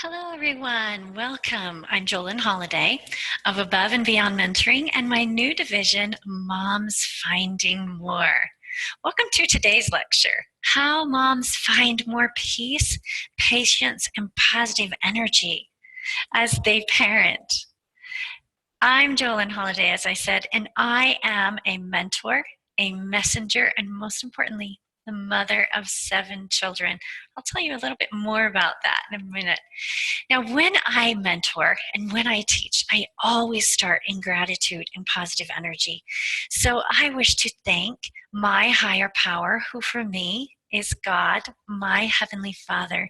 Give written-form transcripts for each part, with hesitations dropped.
Hello, everyone. Welcome. I'm JoLyn Holladay of Above and Beyond Mentoring and my new division, Moms Finding More. Welcome to today's lecture, How Moms Find More Peace, Patience, and Positive Energy as they Parent. I'm JoLyn Holladay, as I said, and I am a mentor, a messenger, and most importantly, the mother of 7 children. I'll tell you a little bit more about that in a minute. Now, when I mentor and when I teach, I always start in gratitude and positive energy. So I wish to thank my higher power, who for me is God, my Heavenly Father.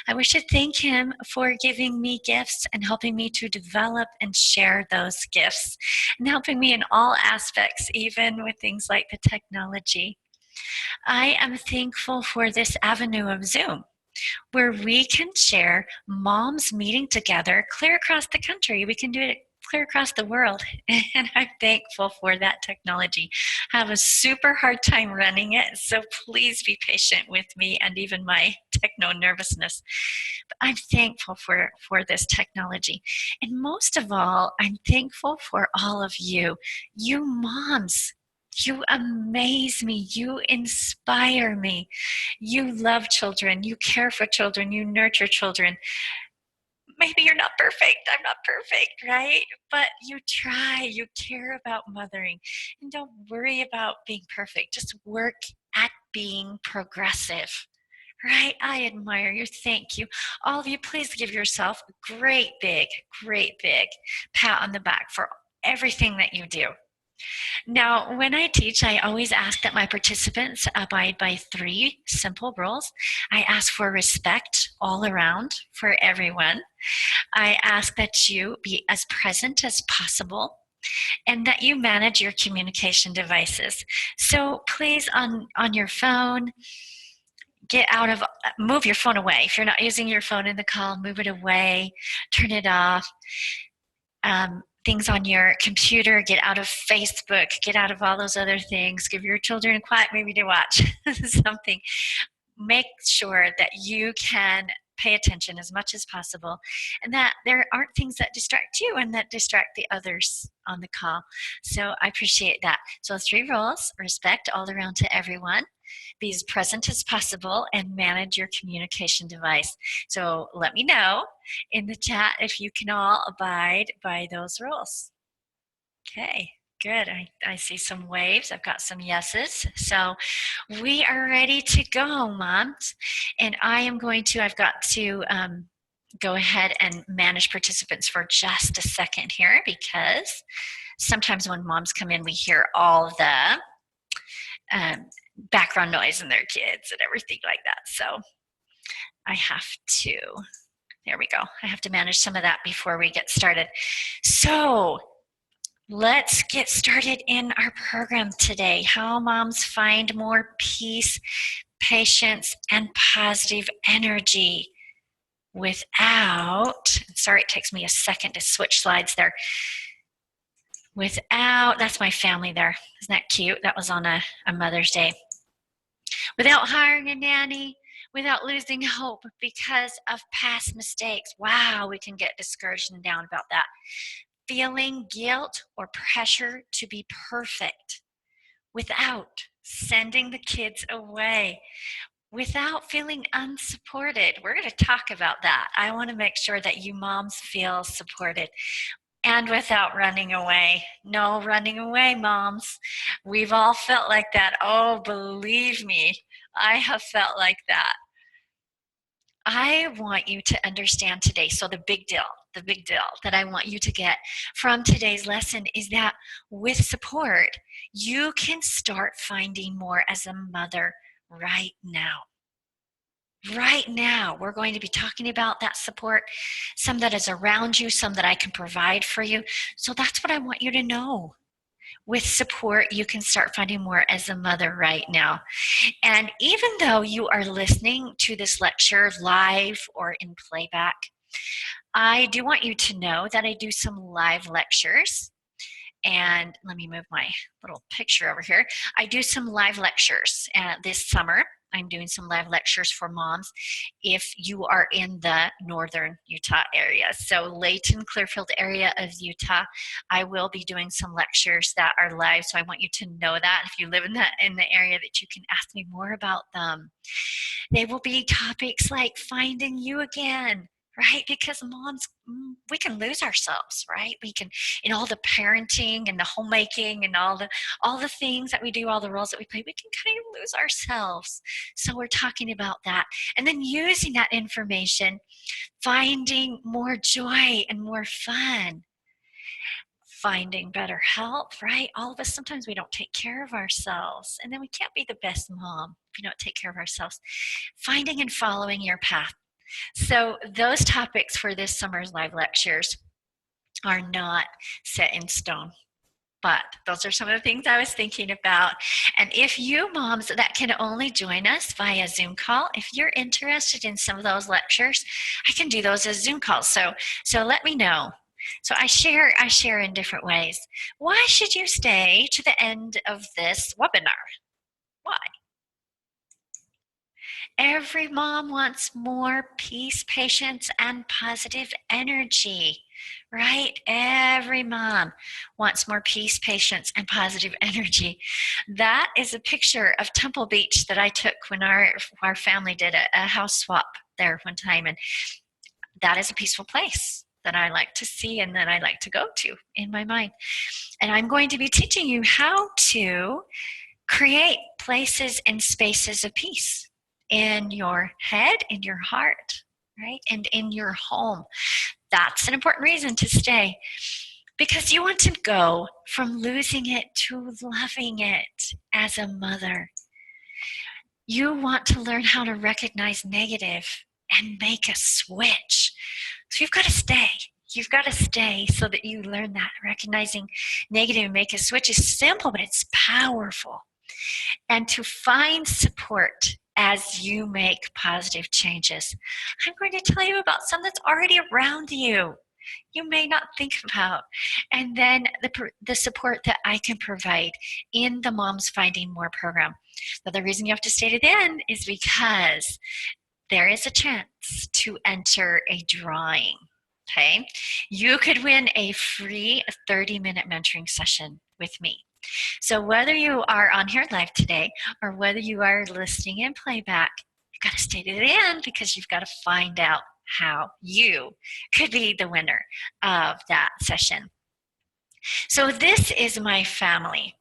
I wish to thank Him for giving me gifts and helping me to develop and share those gifts and helping me in all aspects, even with things like the technology. I am thankful for this avenue of Zoom, where we can share moms meeting together clear across the country. We can do it clear across the world, and I'm thankful for that technology. I have a super hard time running it, so please be patient with me and even my techno nervousness. But I'm thankful for this technology. And most of all, I'm thankful for all of you moms. You amaze me. You inspire me. You love children. You care for children. You nurture children. Maybe you're not perfect. I'm not perfect, right? But you try. You care about mothering. And don't worry about being perfect. Just work at being progressive. Right? I admire you. Thank you. All of you, please give yourself a great big pat on the back for everything that you do. Now, when I teach, I always ask that my participants abide by 3 simple rules. I ask for respect all around for everyone. I ask that you be as present as possible and that you manage your communication devices. So please, on your phone, move your phone away. If you're not using your phone in the call, move it away, turn it off. Things on your computer, get out of Facebook, get out of all those other things, give your children a quiet movie to watch, something. Make sure that you can pay attention as much as possible and that there aren't things that distract you and that distract the others on the call. So I appreciate that. So 3 rules: respect all around to everyone, be as present as possible, and manage your communication device. So let me know in the chat if you can all abide by those rules. Okay, good. I see some waves. I've got some yeses. So we are ready to go, moms. And I've got to go ahead and manage participants for just a second here, because sometimes when moms come in, we hear all the background noise and their kids and everything like that. So I have to, there we go. I have to manage some of that before we get started. So let's get started in our program today. How moms find more peace, patience, and positive energy without, sorry, it takes me a second to switch slides there. That's my family there. Isn't that cute? That was on a Mother's Day. Without hiring a nanny, without losing hope because of past mistakes. Wow, we can get discouraged and down about that. Feeling guilt or pressure to be perfect, without sending the kids away, without feeling unsupported. We're going to talk about that. I want to make sure that you moms feel supported. And without running away. No running away, moms. We've all felt like that. Oh, believe me, I have felt like that. I want you to understand today, so the big deal that I want you to get from today's lesson is that with support, you can start finding more as a mother right now. Right now, we're going to be talking about that support, some that is around you, some that I can provide for you. So that's what I want you to know. With support, you can start finding more as a mother right now. And even though you are listening to this lecture live or in playback, I do want you to know that I do some live lectures. And let me move my little picture over here. I do some live lectures this summer. I'm doing some live lectures for moms if you are in the northern Utah area. So Layton, Clearfield area of Utah, I will be doing some lectures that are live. So I want you to know that if you live in the area, that you can ask me more about them. They will be topics like finding you again, right? Because moms, we can lose ourselves, right? We can, in all the parenting and the homemaking and all the things that we do, all the roles that we play, we can kind of lose ourselves. So we're talking about that. And then using that information, finding more joy and more fun, finding better health, right? All of us, sometimes we don't take care of ourselves, and then we can't be the best mom if you don't take care of ourselves. Finding and following your path. So those topics for this summer's live lectures are not set in stone, but those are some of the things I was thinking about. And if you moms that can only join us via Zoom call, if you're interested in some of those lectures, I can do those as Zoom calls. So let me know. So I share in different ways. Why should you stay to the end of this webinar? Why? Every mom wants more peace, patience, and positive energy, right? Every mom wants more peace, patience, and positive energy. That is a picture of Temple Beach that I took when our family did a house swap there one time. And that is a peaceful place that I like to see and that I like to go to in my mind. And I'm going to be teaching you how to create places and spaces of peace in your head, in your heart, right? And in your home. That's an important reason to stay, because you want to go from losing it to loving it as a mother. You want to learn how to recognize negative and make a switch. So you've got to stay. You've got to stay so that you learn that. Recognizing negative and make a switch is simple, but it's powerful. And to find support as you make positive changes, I'm going to tell you about some that's already around you may not think about. And then the support that I can provide in the Moms Finding More program. Now, the reason you have to stay to the end is because there is a chance to enter a drawing. Okay, you could win a free 30-minute mentoring session with me. So whether you are on here live today or whether you are listening in playback, you got to stay to the end, because you've got to find out how you could be the winner of that session. So this is my family,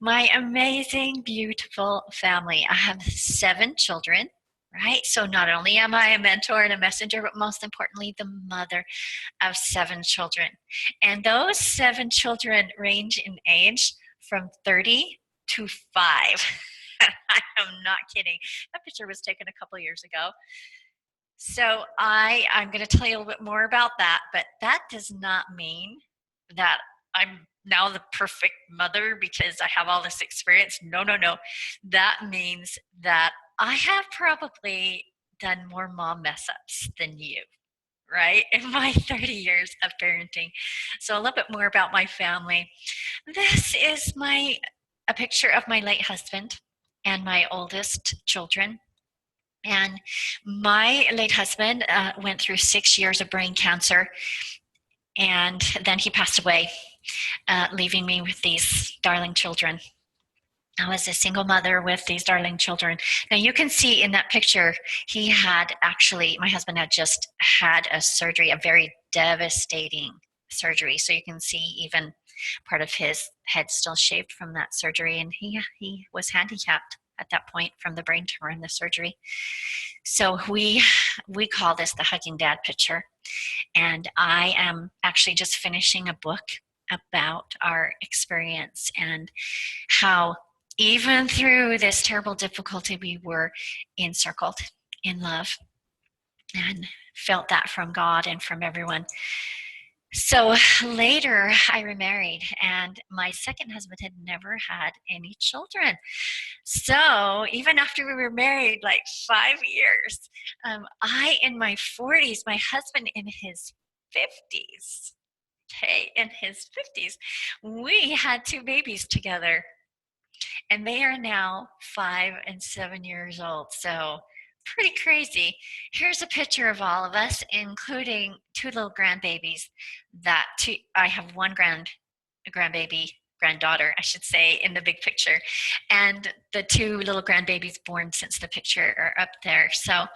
my amazing, beautiful family. I have 7 children, right? So not only am I a mentor and a messenger, but most importantly, the mother of 7 children. And those 7 children range in age from 30 to 5. I am not kidding. That picture was taken a couple years ago. So I'm going to tell you a little bit more about that, but that does not mean that I'm now the perfect mother because I have all this experience. No. That means that I have probably done more mom mess ups than you, right? In my 30 years of parenting. So a little bit more about my family. This is a picture of my late husband and my oldest children. And my late husband went through 6 years of brain cancer, and then he passed away, leaving me with these darling children. I was a single mother with these darling children. Now you can see in that picture, my husband had just had a surgery, a very devastating surgery. So you can see even part of his head still shaved from that surgery. And he was handicapped at that point from the brain tumor and the surgery. So we call this the Hugging Dad picture. And I am actually just finishing a book about our experience and how even through this terrible difficulty, we were encircled in love and felt that from God and from everyone. So later I remarried, and my second husband had never had any children. So even after we were married like 5 years, I in my 40s, my husband in his 50s, okay, in his 50s, we had 2 babies together. And they are now 5 and 7 years old. So pretty crazy. Here's a picture of all of us, including 2 little grandbabies. I have one grandbaby, granddaughter, I should say, in the big picture, and the 2 little grandbabies born since the picture are up there. So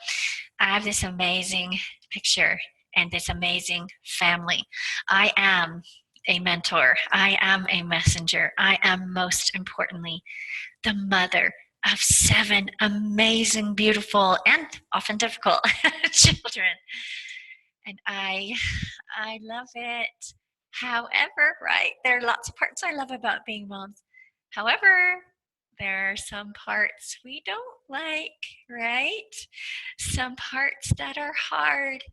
I have this amazing picture and this amazing family. I am a mentor. I am a messenger. I am, most importantly, the mother of 7 amazing, beautiful, and often difficult children. And I love it. However, right, there are lots of parts I love about being moms. However, there are some parts we don't like, right? Some parts that are hard.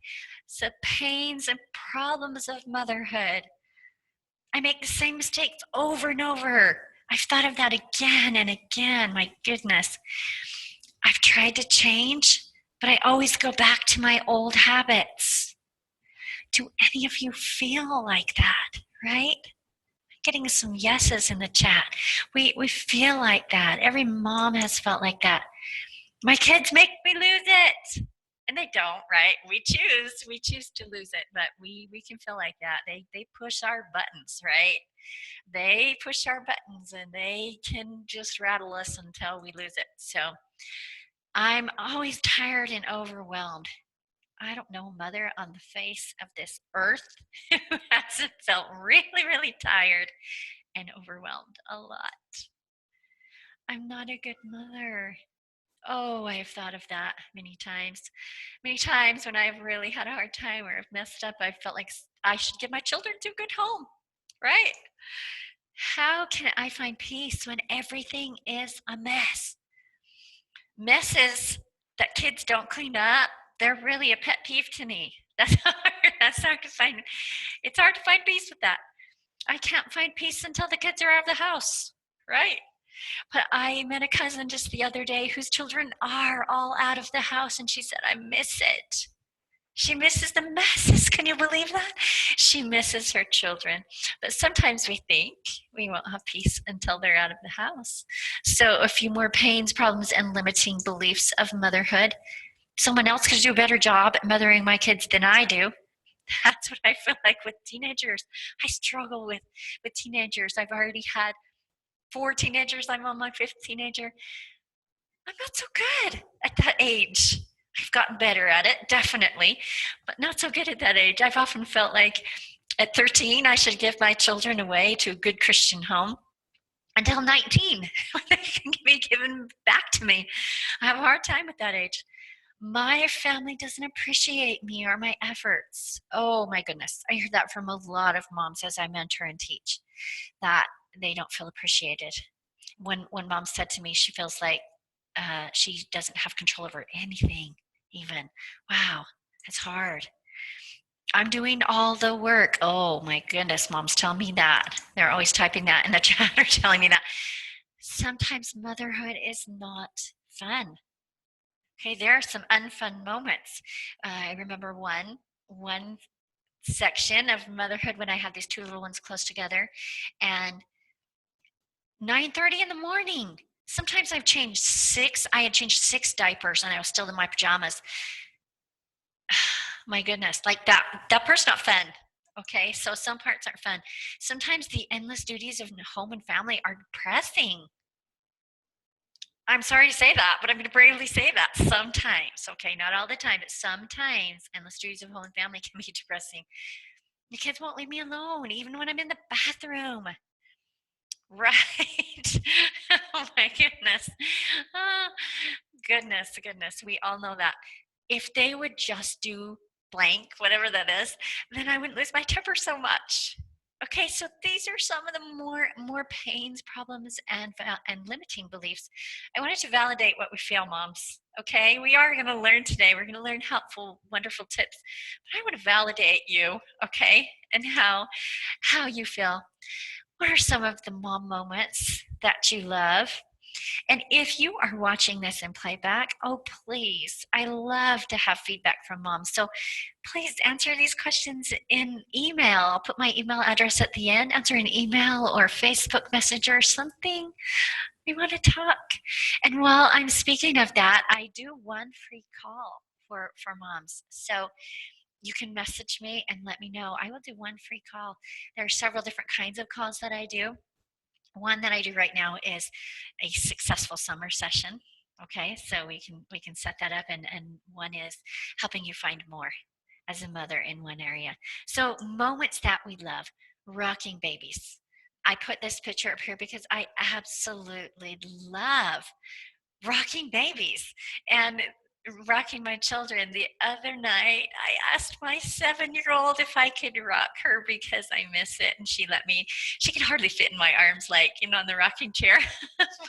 The pains and problems of motherhood. I make the same mistakes over and over. I've thought of that again and again. My goodness. I've tried to change, but I always go back to my old habits. Do any of you feel like that, right? Getting some yeses in the chat. We feel like that. Every mom has felt like that. My kids make me lose it. And they don't, right? We choose to lose it, but we can feel like that. They push our buttons, right? They push our buttons and they can just rattle us until we lose it. So I'm always tired and overwhelmed. I don't know a mother on the face of this earth who hasn't felt really, really tired and overwhelmed a lot. I'm not a good mother. Oh, I have thought of that many times. Many times when I've really had a hard time or have messed up, I felt like I should give my children to a good home, right? How can I find peace when everything is a mess? Messes that kids don't clean up, they're really a pet peeve to me. That's hard to find. It's hard to find peace with that. I can't find peace until the kids are out of the house, right? But I met a cousin just the other day whose children are all out of the house, and she said, I miss it. She misses the messes. Can you believe that? She misses her children. But sometimes we think we won't have peace until they're out of the house. So a few more pains, problems, and limiting beliefs of motherhood. Someone else could do a better job at mothering my kids than I do. That's what I feel like with teenagers. I struggle with teenagers. I've already had 4 teenagers. I'm on my 5th teenager. I'm not so good at that age. I've gotten better at it, definitely, but not so good at that age. I've often felt like at 13, I should give my children away to a good Christian home until 19, when they can be given back to me. I have a hard time at that age. My family doesn't appreciate me or my efforts. Oh my goodness. I hear that from a lot of moms as I mentor and teach, that they don't feel appreciated. When mom said to me she feels like she doesn't have control over anything, even. Wow, that's hard. I'm doing all the work. Oh my goodness, moms tell me that. They're always typing that in the chat or telling me that. Sometimes motherhood is not fun. Okay, there are some unfun moments. I remember one section of motherhood when I had these 2 little ones close together, and 9:30 in the morning. Sometimes I had changed 6 diapers and I was still in my pajamas. My goodness, like that part's not fun. Okay, so some parts aren't fun. Sometimes the endless duties of home and family are depressing. I'm sorry to say that, but I'm going to bravely say that sometimes. Okay, not all the time, but sometimes endless duties of home and family can be depressing. The kids won't leave me alone, even when I'm in the bathroom. Right. Oh my goodness. Oh, goodness. We all know that. If they would just do blank, whatever that is, then I wouldn't lose my temper so much. Okay, so these are some of the more pains, problems, and limiting beliefs. I wanted to validate what we feel, moms. Okay, we are going to learn today. We're going to learn helpful, wonderful tips. But I want to validate you, okay, and how you feel. What are some of the mom moments that you love? And if you are watching this in playback, oh, please, I love to have feedback from moms. So please answer these questions in email. I'll put my email address at the end. Answer an email or Facebook Messenger or something. We want to talk. And while I'm speaking of that, I do one free call for moms. So you can message me and let me know. I will do one free call. There are several different kinds of calls that I do. One that I do right now is a successful summer session. Okay, so we can set that up, and one is helping you find more as a mother in one area. So moments that we love, rocking babies. I put this picture up here because I absolutely love rocking babies and rocking my children. The other night, I asked my 7-year-old if I could rock her because I miss it, and she let me. She could hardly fit in my arms, like, on the rocking chair.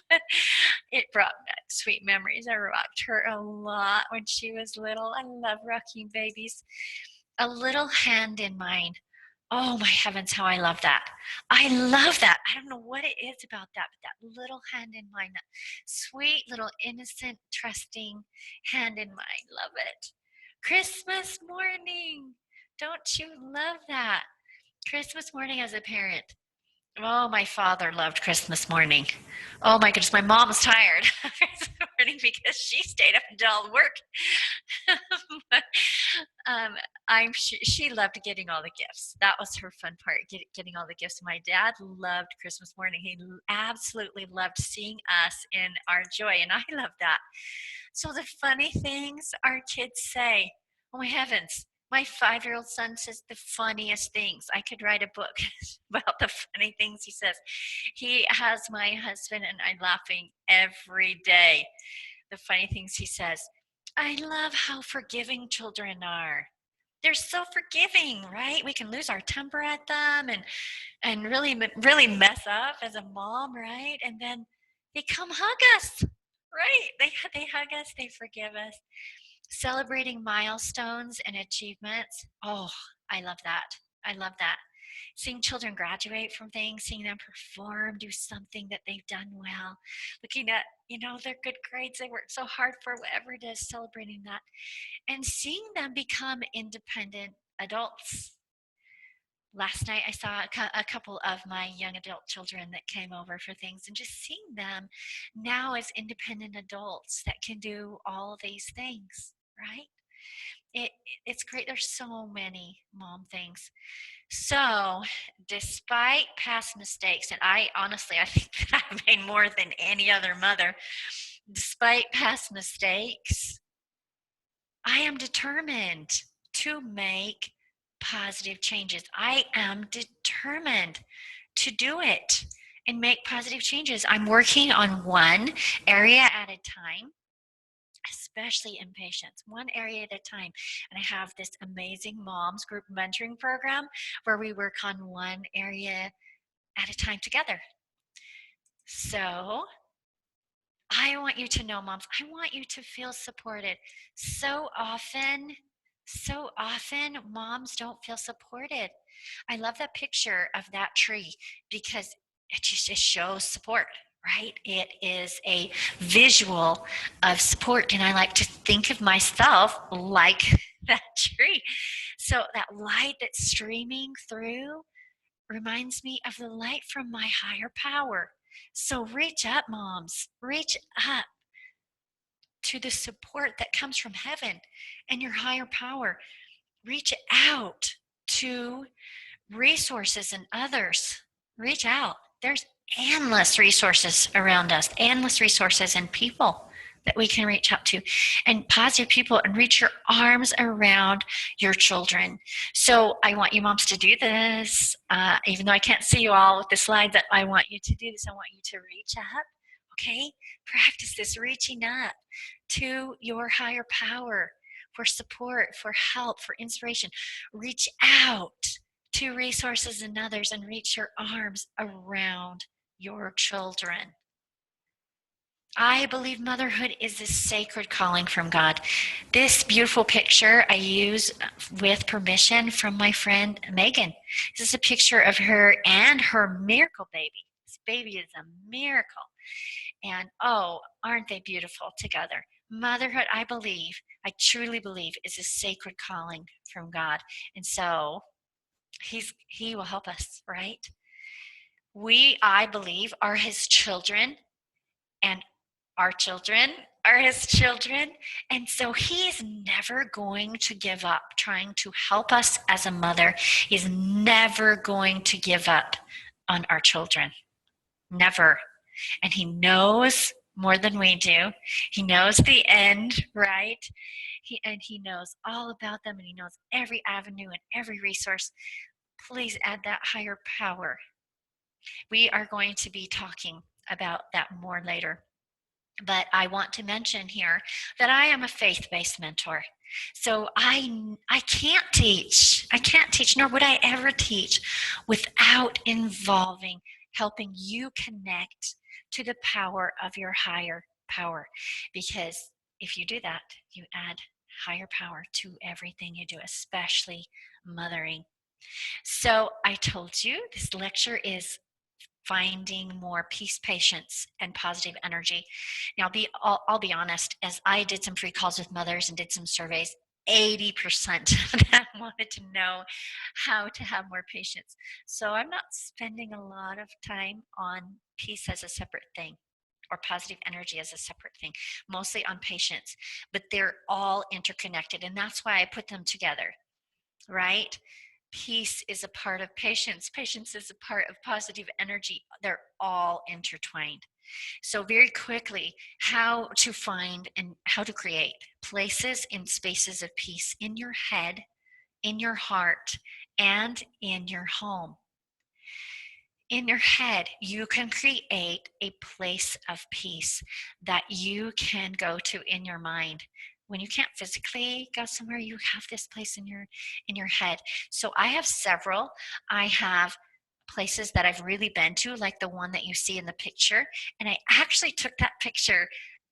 But it brought back sweet memories. I rocked her a lot when she was little. I love rocking babies. A little hand in mine. Oh my heavens, how I love that. I love that. I don't know what it is about that, but that little hand in mine, that sweet little innocent, trusting hand in mine. Love it. Christmas morning. Don't you love that? Christmas morning as a parent. Oh, my father loved Christmas morning. Oh my goodness, my mom was tired Christmas morning because she stayed up until work. But she loved getting all the gifts. That was her fun part, getting all the gifts. My dad loved Christmas morning. He absolutely loved seeing us in our joy, and I love that. So the funny things our kids say, oh my heavens, my 5-year-old son says the funniest things. I could write a book about the funny things he says. He has my husband and I laughing every day. The funny things he says. I love how forgiving children are. They're so forgiving, right? We can lose our temper at them and really mess up as a mom, right? And then they come hug us, right? They hug us, they forgive us. Celebrating milestones and achievements. Oh, I love that. I love that. Seeing children graduate from things, seeing them perform, do something that they've done well, looking at, their good grades they worked so hard for, whatever it is, celebrating that, and seeing them become independent adults. Last night I saw a couple of my young adult children that came over for things, and just seeing them now as independent adults that can do all these things, right? It's great. There's so many mom things. So, despite past mistakes, and I think that I've made more than any other mother, despite past mistakes, I am determined to make positive changes. I am determined to do it and make positive changes. I'm working on one area at a time, especially in patients, one area at a time. And I have this amazing moms group mentoring program where we work on one area at a time together. So I want you to know, moms, I want you to feel supported. So often, moms don't feel supported. I love that picture of that tree because it shows support, right? It is a visual of support. And I like to think of myself like that tree. So that light that's streaming through reminds me of the light from my higher power. So reach up, moms. Reach up to the support that comes from heaven and your higher power. Reach out to resources and others. Reach out. There's endless resources around us, endless resources and people that we can reach out to, and positive people, and reach your arms around your children. So I want you moms to do this, even though I can't see you all with the slides. That I want you to do this. I want you to reach up. Okay, practice this, reaching up to your higher power for support, for help, for inspiration. Reach out to resources and others and reach your arms around your children. I believe motherhood is a sacred calling from God. This beautiful picture I use with permission from my friend Megan. This is a picture of her and her miracle baby. This baby is a miracle. And oh, aren't they beautiful together? Motherhood, I truly believe, is a sacred calling from God. And so he will help us, right? We, I believe, are his children, and our children are his children. And so he's never going to give up trying to help us as a mother. He's never going to give up on our children. Never. And he knows more than we do. He knows the end, right? He knows all about them, and he knows every avenue and every resource. Please add that higher power. We are going to be talking about that more later. But I want to mention here that I am a faith-based mentor. So I can't teach. I can't teach, nor would I ever teach without involving helping you connect to the power of your higher power. Because if you do that, you add higher power to everything you do, especially mothering. So I told you this lecture is finding more peace, patience, and positive energy. Now, I'll be honest, as I did some free calls with mothers and did some surveys, 80% of them wanted to know how to have more patience. So I'm not spending a lot of time on peace as a separate thing or positive energy as a separate thing, mostly on patience, but they're all interconnected, and that's why I put them together, right? Peace is a part of patience. Patience is a part of positive energy. They're all intertwined. So very quickly, how to find and how to create places and spaces of peace in your head, in your heart, and in your home. In your head, you can create a place of peace that you can go to in your mind. When you can't physically go somewhere, you have this place in your head. So I have several. I have places that I've really been to, like the one that you see in the picture, and I actually took that picture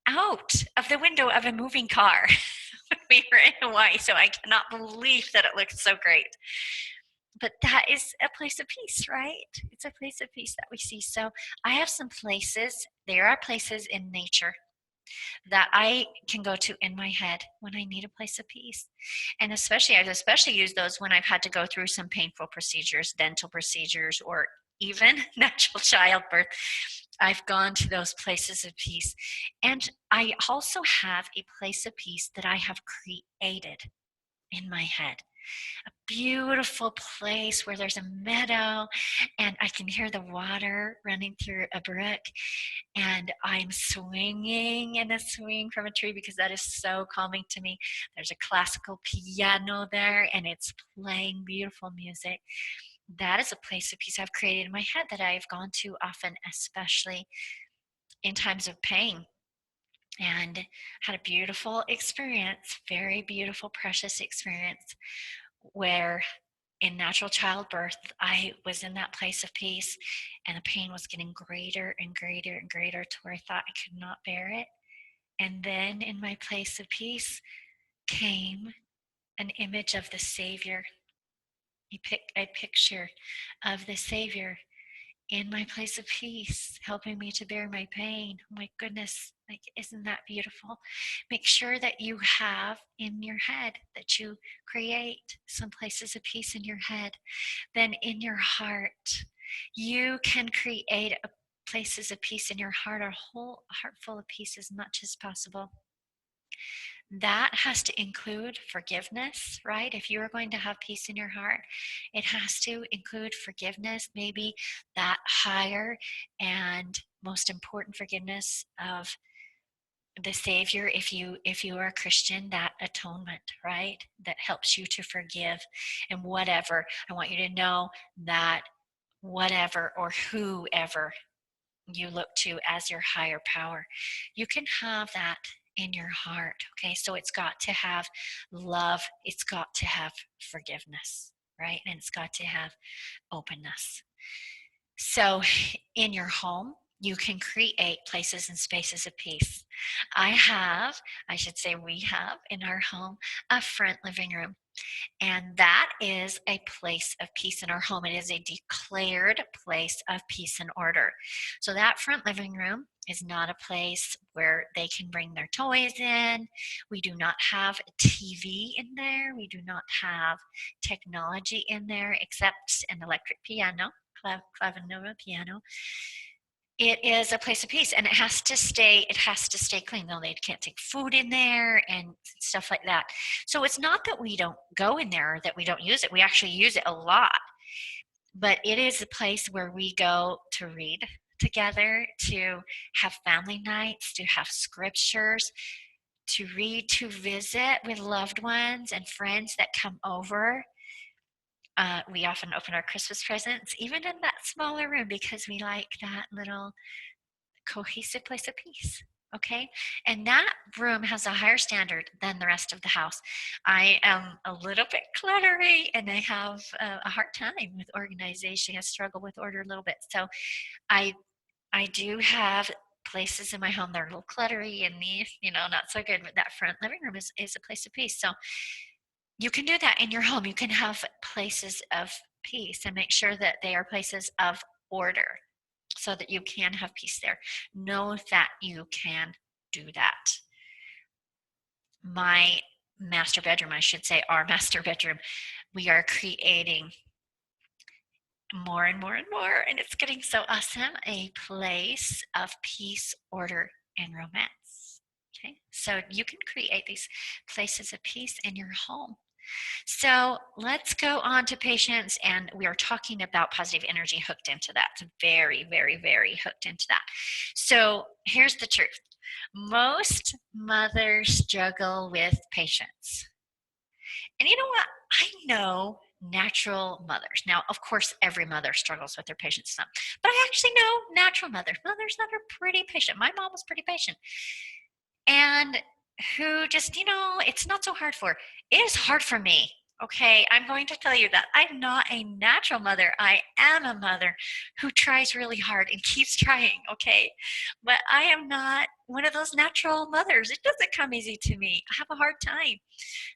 out of the window of a moving car when we were in Hawaii, so I cannot believe that it looks so great. But that is a place of peace, right? It's a place of peace that we see. So I have some places, there are places in nature that I can go to in my head when I need a place of peace. And I've especially used those when I've had to go through some painful procedures, dental procedures, or even natural childbirth. I've gone to those places of peace. And I also have a place of peace that I have created in my head. A beautiful place where there's a meadow and I can hear the water running through a brook, and I'm swinging in a swing from a tree because that is so calming to me. There's a classical piano there and it's playing beautiful music. That is a place of peace I've created in my head that I've gone to often, especially in times of pain. And had a beautiful experience, very beautiful, precious experience, where in natural childbirth, I was in that place of peace, and the pain was getting greater and greater and greater to where I thought I could not bear it. And then in my place of peace came an image of the Savior, a picture of the Savior in my place of peace, helping me to bear my pain. Oh my goodness, like, isn't that beautiful? Make sure that you have in your head, that you create some places of peace in your head. Then in your heart, you can create places of peace in your heart, a whole heart full of peace as much as possible. That has to include forgiveness, right? If you are going to have peace in your heart, it has to include forgiveness, maybe that higher and most important forgiveness of the Savior. If you are a Christian, that atonement, right? That helps you to forgive. And whatever, I want you to know that whatever or whoever you look to as your higher power, you can have that in your heart. Okay, so it's got to have love, it's got to have forgiveness, right? And it's got to have openness. So in your home, you can create places and spaces of peace. I should say we have in our home a front living room. And that is a place of peace in our home. It is a declared place of peace and order. So that front living room is not a place where they can bring their toys in. We do not have a TV in there. We do not have technology in there except an electric piano, clavinova piano. It is a place of peace, and it has to stay clean. No, they can't take food in there and stuff like that. So it's not that we don't go in there or that we don't use it. We actually use it a lot. But it is a place where we go to read together, to have family nights, to have scriptures, to read, to visit with loved ones and friends that come over. We often open our Christmas presents, even in that smaller room, because we like that little cohesive place of peace. Okay. And that room has a higher standard than the rest of the house. I am a little bit cluttery and I have a hard time with organization. I struggle with order a little bit. So I I do have places in my home that are a little cluttery and not so good. But that front living room is a place of peace. So you can do that in your home. You can have places of peace and make sure that they are places of order so that you can have peace there. Know that you can do that. My master bedroom, I should say, our master bedroom, we are creating more and more and more, and it's getting so awesome, a place of peace, order, and romance. Okay, so you can create these places of peace in your home. So let's go on to patience, and we are talking about positive energy hooked into that. It's very, very, very hooked into that. So here's the truth. Most mothers struggle with patience. And you know what? I know natural mothers. Now, of course, every mother struggles with their patience some, but I actually know natural mothers that are pretty patient. My mom was pretty patient. And who just, it's not so hard for. It is hard for me. Okay, I'm going to tell you that I'm not a natural mother. I am a mother who tries really hard and keeps trying, okay? But I am not one of those natural mothers. It doesn't come easy to me. I have a hard time.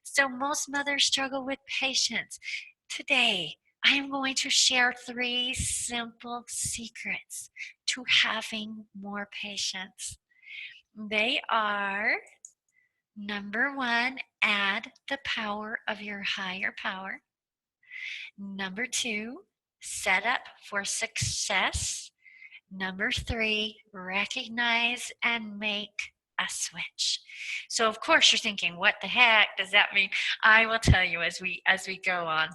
So most mothers struggle with patience. Today, I am going to share 3 simple secrets to having more patience. They are: number 1, add the power of your higher power. Number 2, set up for success. Number 3, recognize and make a switch. So of course you're thinking, what the heck does that mean? I will tell you as we go on.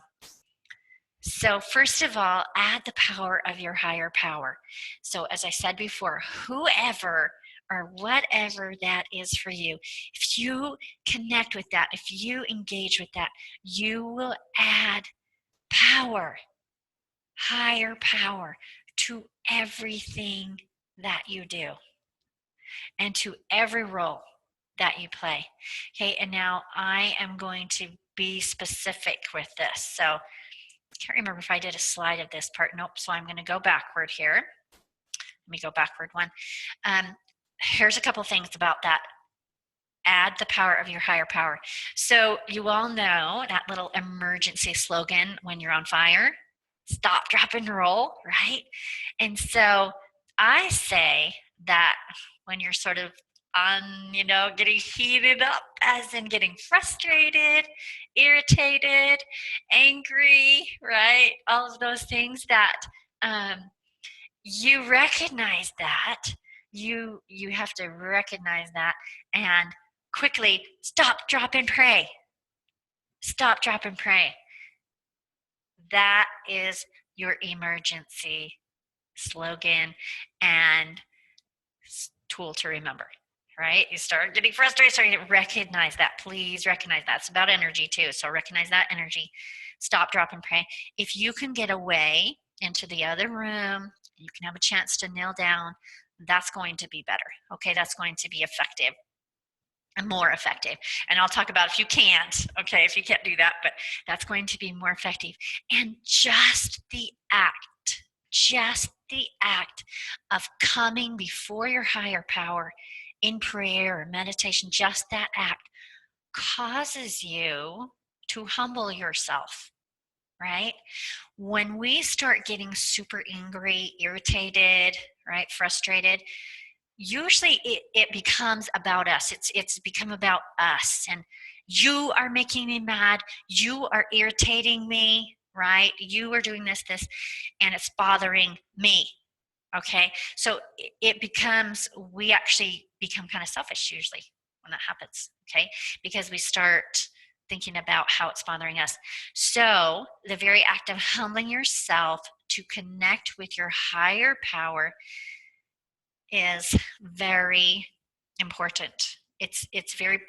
So first of all, add the power of your higher power. So as I said before, whoever or whatever that is for you, if you connect with that, if you engage with that, you will add power, higher power to everything that you do and to every role that you play. Okay, and now I am going to be specific with this. So I can't remember if I did a slide of this part. Nope, so I'm going to go backward here. Let me go backward one. Here's a couple things about that. Add the power of your higher power. So you all know that little emergency slogan when you're on fire: stop, drop, and roll, right? And so I say that when you're sort of on, getting heated up, as in getting frustrated, irritated, angry, right? All of those things that you recognize that. You have to recognize that and quickly stop, drop, and pray. Stop, drop, and pray. That is your emergency slogan and tool to remember, right? You start getting frustrated, so you recognize that. Please recognize that. It's about energy too, so recognize that energy. Stop, drop, and pray. If you can get away into the other room, you can have a chance to kneel down, that's going to be better, okay? That's going to be effective and more effective. And I'll talk about if you can't, okay, if you can't do that, but that's going to be more effective. And just the act of coming before your higher power in prayer or meditation, just that act causes you to humble yourself, right? When we start getting super angry, irritated, right, frustrated, usually it becomes about us. It's become about us, and you are making me mad, you are irritating me, right? You are doing this, and it's bothering me. Okay, so we actually become kind of selfish usually when that happens, okay, because we start thinking about how it's bothering us. So the very act of humbling yourself to connect with your higher power is very important. It's very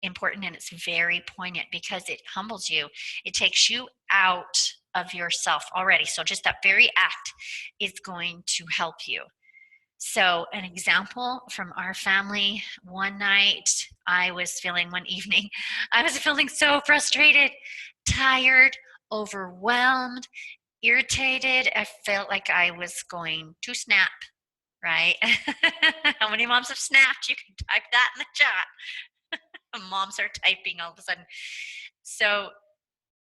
important, and it's very poignant because it humbles you. It takes you out of yourself already. So just that very act is going to help you. So an example from our family, one evening, I was feeling so frustrated, tired, overwhelmed, irritated. I felt like I was going to snap, right? How many moms have snapped? You can type that in the chat. Moms are typing all of a sudden. So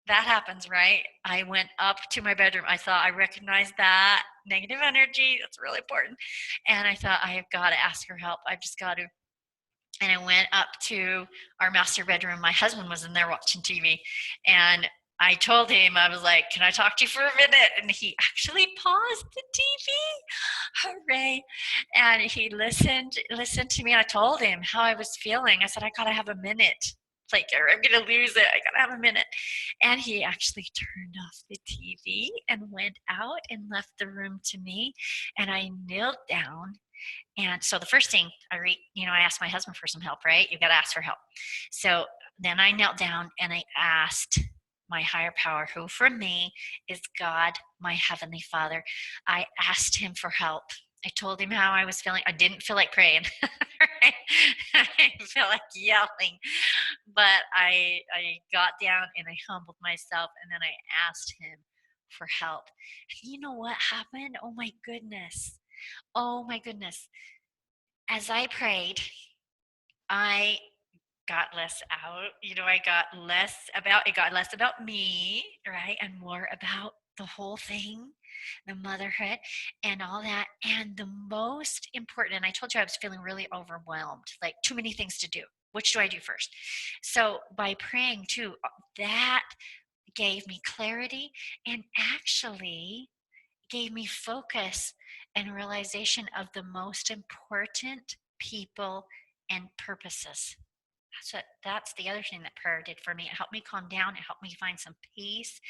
that happens, right? I went up to my bedroom. I recognized that negative energy. That's really important. And I thought, I have got to ask her help. I've just got to. And I went up to our master bedroom. My husband was in there watching TV. And I told him, I was like, can I talk to you for a minute? And he actually paused the TV. Hooray. And he listened to me. And I told him how I was feeling. I said, I got to have a minute. Like, I'm going to lose it. I got to have a minute. And he actually turned off the TV and went out and left the room to me. And I knelt down. And so the first thing I asked my husband for some help, right? You got to ask for help. So then I knelt down and I asked my higher power, who for me is God, my heavenly Father. I asked him for help. I told him how I was feeling. I didn't feel like praying. Right? I felt like yelling. But I got down and I humbled myself, and then I asked him for help. And you know what happened? Oh my goodness. Oh my goodness. As I prayed, I got less out. It got less about me, right? And more about the whole thing, the motherhood and all that. And the most important, and I told you I was feeling really overwhelmed, like too many things to do. Which do I do first? So by praying too, that gave me clarity and actually gave me focus and realization of the most important people and purposes. That's the other thing that prayer did for me. It helped me calm down. It helped me find some peace,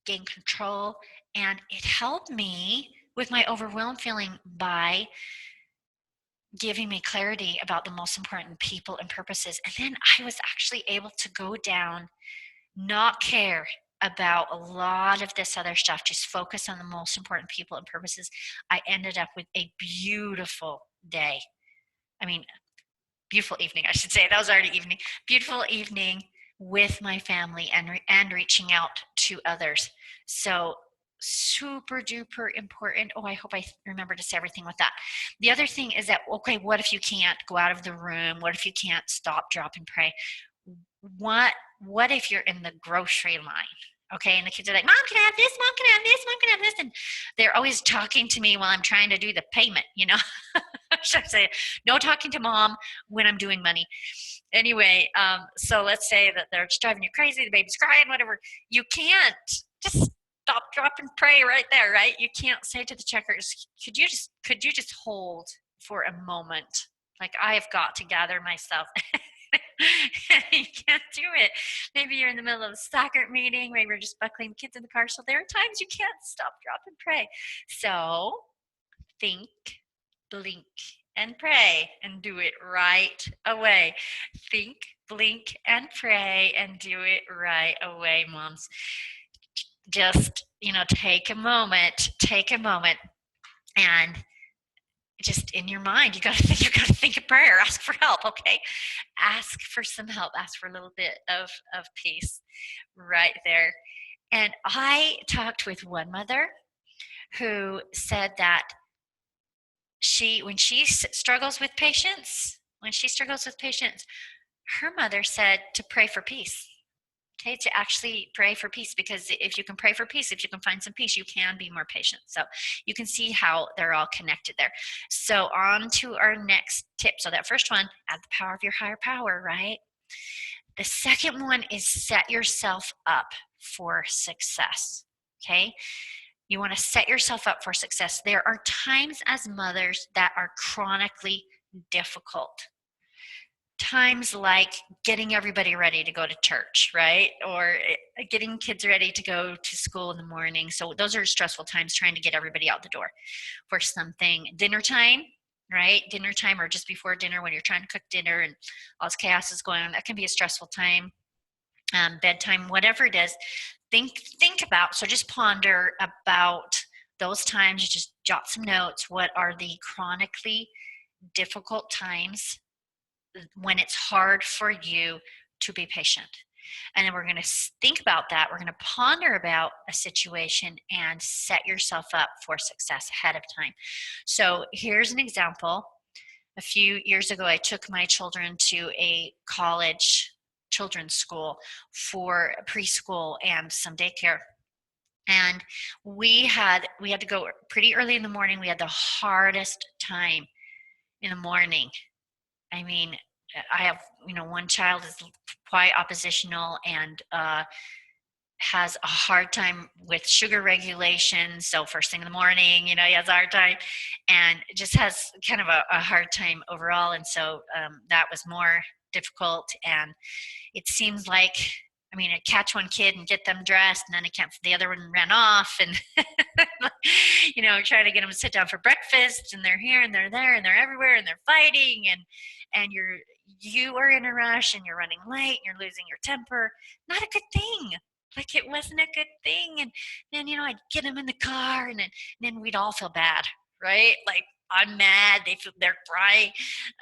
gain control, and it helped me with my overwhelmed feeling by giving me clarity about the most important people and purposes. And then I was actually able to go down, not care about a lot of this other stuff, just focus on the most important people and purposes. I ended up with a beautiful day. I mean, beautiful evening, I should say. That was already evening. Beautiful evening with my family and reaching out to others. So super duper important. Oh, I hope I remember to say everything with that. The other thing is that, okay, what if you can't go out of the room? What if you can't stop, drop, and pray? What if you're in the grocery line? Okay, and the kids are like, Mom, can I have this? Mom, can I have this? Mom, can I have this? And they're always talking to me while I'm trying to do the payment, Should I say, no talking to mom when I'm doing money. Anyway, so let's say that they're just driving you crazy, the baby's crying, whatever. You can't just stop, drop, and pray right there, right? You can't say to the checkers, could you just hold for a moment? Like, I've got to gather myself. You can't do it. Maybe you're in the middle of a soccer meeting, maybe you're just buckling kids in the car. So there are times you can't stop, drop, and pray. So think, blink, and pray, and do it right away. Think, blink, and pray, and do it right away, moms. Just, take a moment, and just in your mind, you got to think a prayer, ask for help, okay? Ask for some help, ask for a little bit of peace right there. And I talked with one mother who said that when she struggles with patience, her mother said to pray for peace. Okay, to actually pray for peace, because if you can pray for peace, if you can find some peace, you can be more patient. So you can see how they're all connected there. So on to our next tip. So that first one, add the power of your higher power, right? The second one is set yourself up for success. Okay, You want to set yourself up for success. There are times as mothers that are chronically difficult. Times like getting everybody ready to go to church, right? Or getting kids ready to go to school in the morning. So those are stressful times, trying to get everybody out the door for something. Dinner time, right? Dinner time, or just before dinner when you're trying to cook dinner and all this chaos is going on. That can be a stressful time. Bedtime, whatever it is. Think about, so just ponder about those times. Just jot some notes. What are the chronically difficult times when it's hard for you to be patient? And then we're going to think about that. We're going to ponder about a situation and set yourself up for success ahead of time. So here's an example. A few years ago, I took my children to a college children's school for preschool and some daycare. And we had to go pretty early in the morning. We had the hardest time in the morning. I mean, I have, one child is quite oppositional and has a hard time with sugar regulation. So first thing in the morning, he has a hard time and just has kind of a hard time overall. And so that was more difficult. And it seems like, I catch one kid and get them dressed, and then the other one ran off, and trying to get them to sit down for breakfast, and they're here and they're there and they're everywhere and they're fighting, and you are in a rush and you're running late and you're losing your temper. Not a good thing. Like, it wasn't a good thing. And then I'd get them in the car, and then we'd all feel bad, right? Like, I'm mad, they're crying.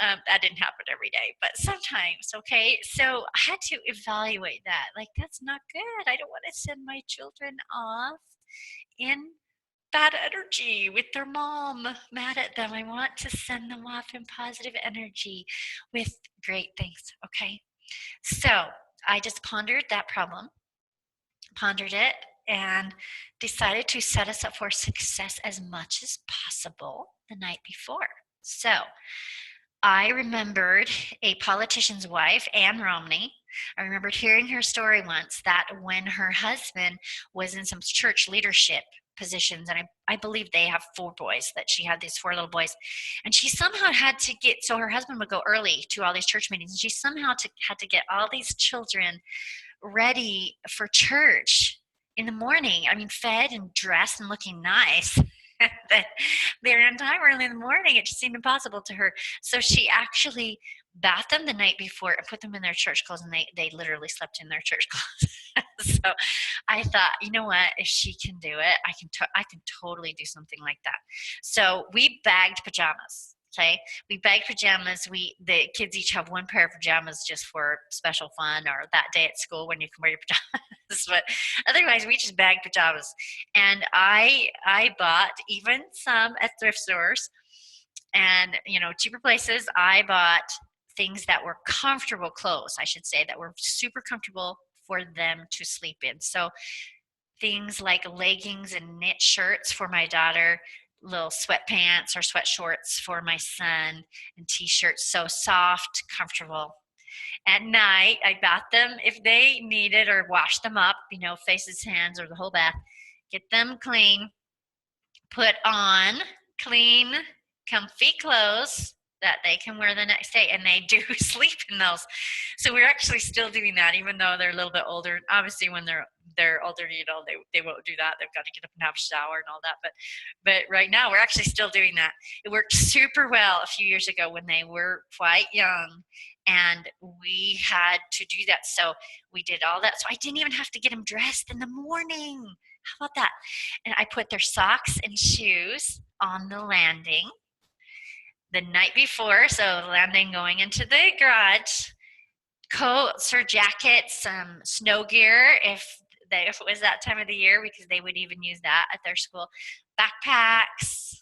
That didn't happen every day, but sometimes, okay? So I had to evaluate that. Like, that's not good. I don't want to send my children off in bad energy with their mom mad at them. I want to send them off in positive energy with great things, okay? So I just pondered that problem, pondered it, and decided to set us up for success as much as possible the night before. So I remembered a politician's wife, Ann Romney. I remembered hearing her story once, that when her husband was in some church leadership positions, and I believe they have 4 boys, that she had these 4 little boys, and she somehow had to get, so her husband would go early to all these church meetings, and she somehow had to get all these children ready for church in the morning. Fed and dressed and looking nice. They're on time early in the morning. It just seemed impossible to her. So she actually bathed them the night before and put them in their church clothes, and they literally slept in their church clothes. So I thought, you know what? If she can do it, I can totally do something like that. So we bagged pajamas. Okay, we bagged pajamas. The kids each have 1 pair of pajamas just for special fun, or that day at school when you can wear your pajamas. But otherwise, we just bagged pajamas. And I bought even some at thrift stores and cheaper places. I bought things that were comfortable clothes, I should say, that were super comfortable for them to sleep in. So things like leggings and knit shirts for my daughter, little sweatpants or sweat shorts for my son, and t-shirts, so soft, comfortable. At night, I bath them if they need it, or wash them up, faces, hands, or the whole bath. Get them clean, put on clean, comfy clothes that they can wear the next day, and they do sleep in those. So we're actually still doing that, even though they're a little bit older. Obviously, when they're older, they won't do that. They've got to get up and have a shower and all that. But right now, we're actually still doing that. It worked super well a few years ago when they were quite young, and we had to do that. So we did all that. So I didn't even have to get them dressed in the morning. How about that? And I put their socks and shoes on the landing the night before, so the landing going into the garage. Coats or jackets, some snow gear if it was that time of the year, because they would even use that at their school. Backpacks,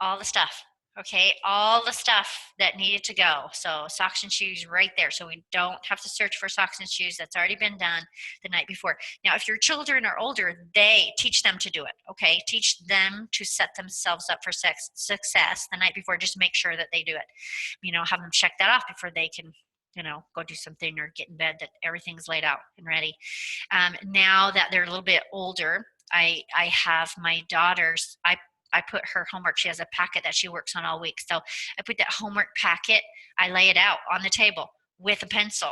all the stuff. Okay, all the stuff that needed to go. So socks and shoes right there. So we don't have to search for socks and shoes. That's already been done the night before. Now, if your children are older, teach them to do it. Okay, teach them to set themselves up for success the night before. Just make sure that they do it. Have them check that off before they can go do something or get in bed, that everything's laid out and ready. Now that they're a little bit older, I have my daughter's, I put her homework. She has a packet that she works on all week. So I put that homework packet, I lay it out on the table with a pencil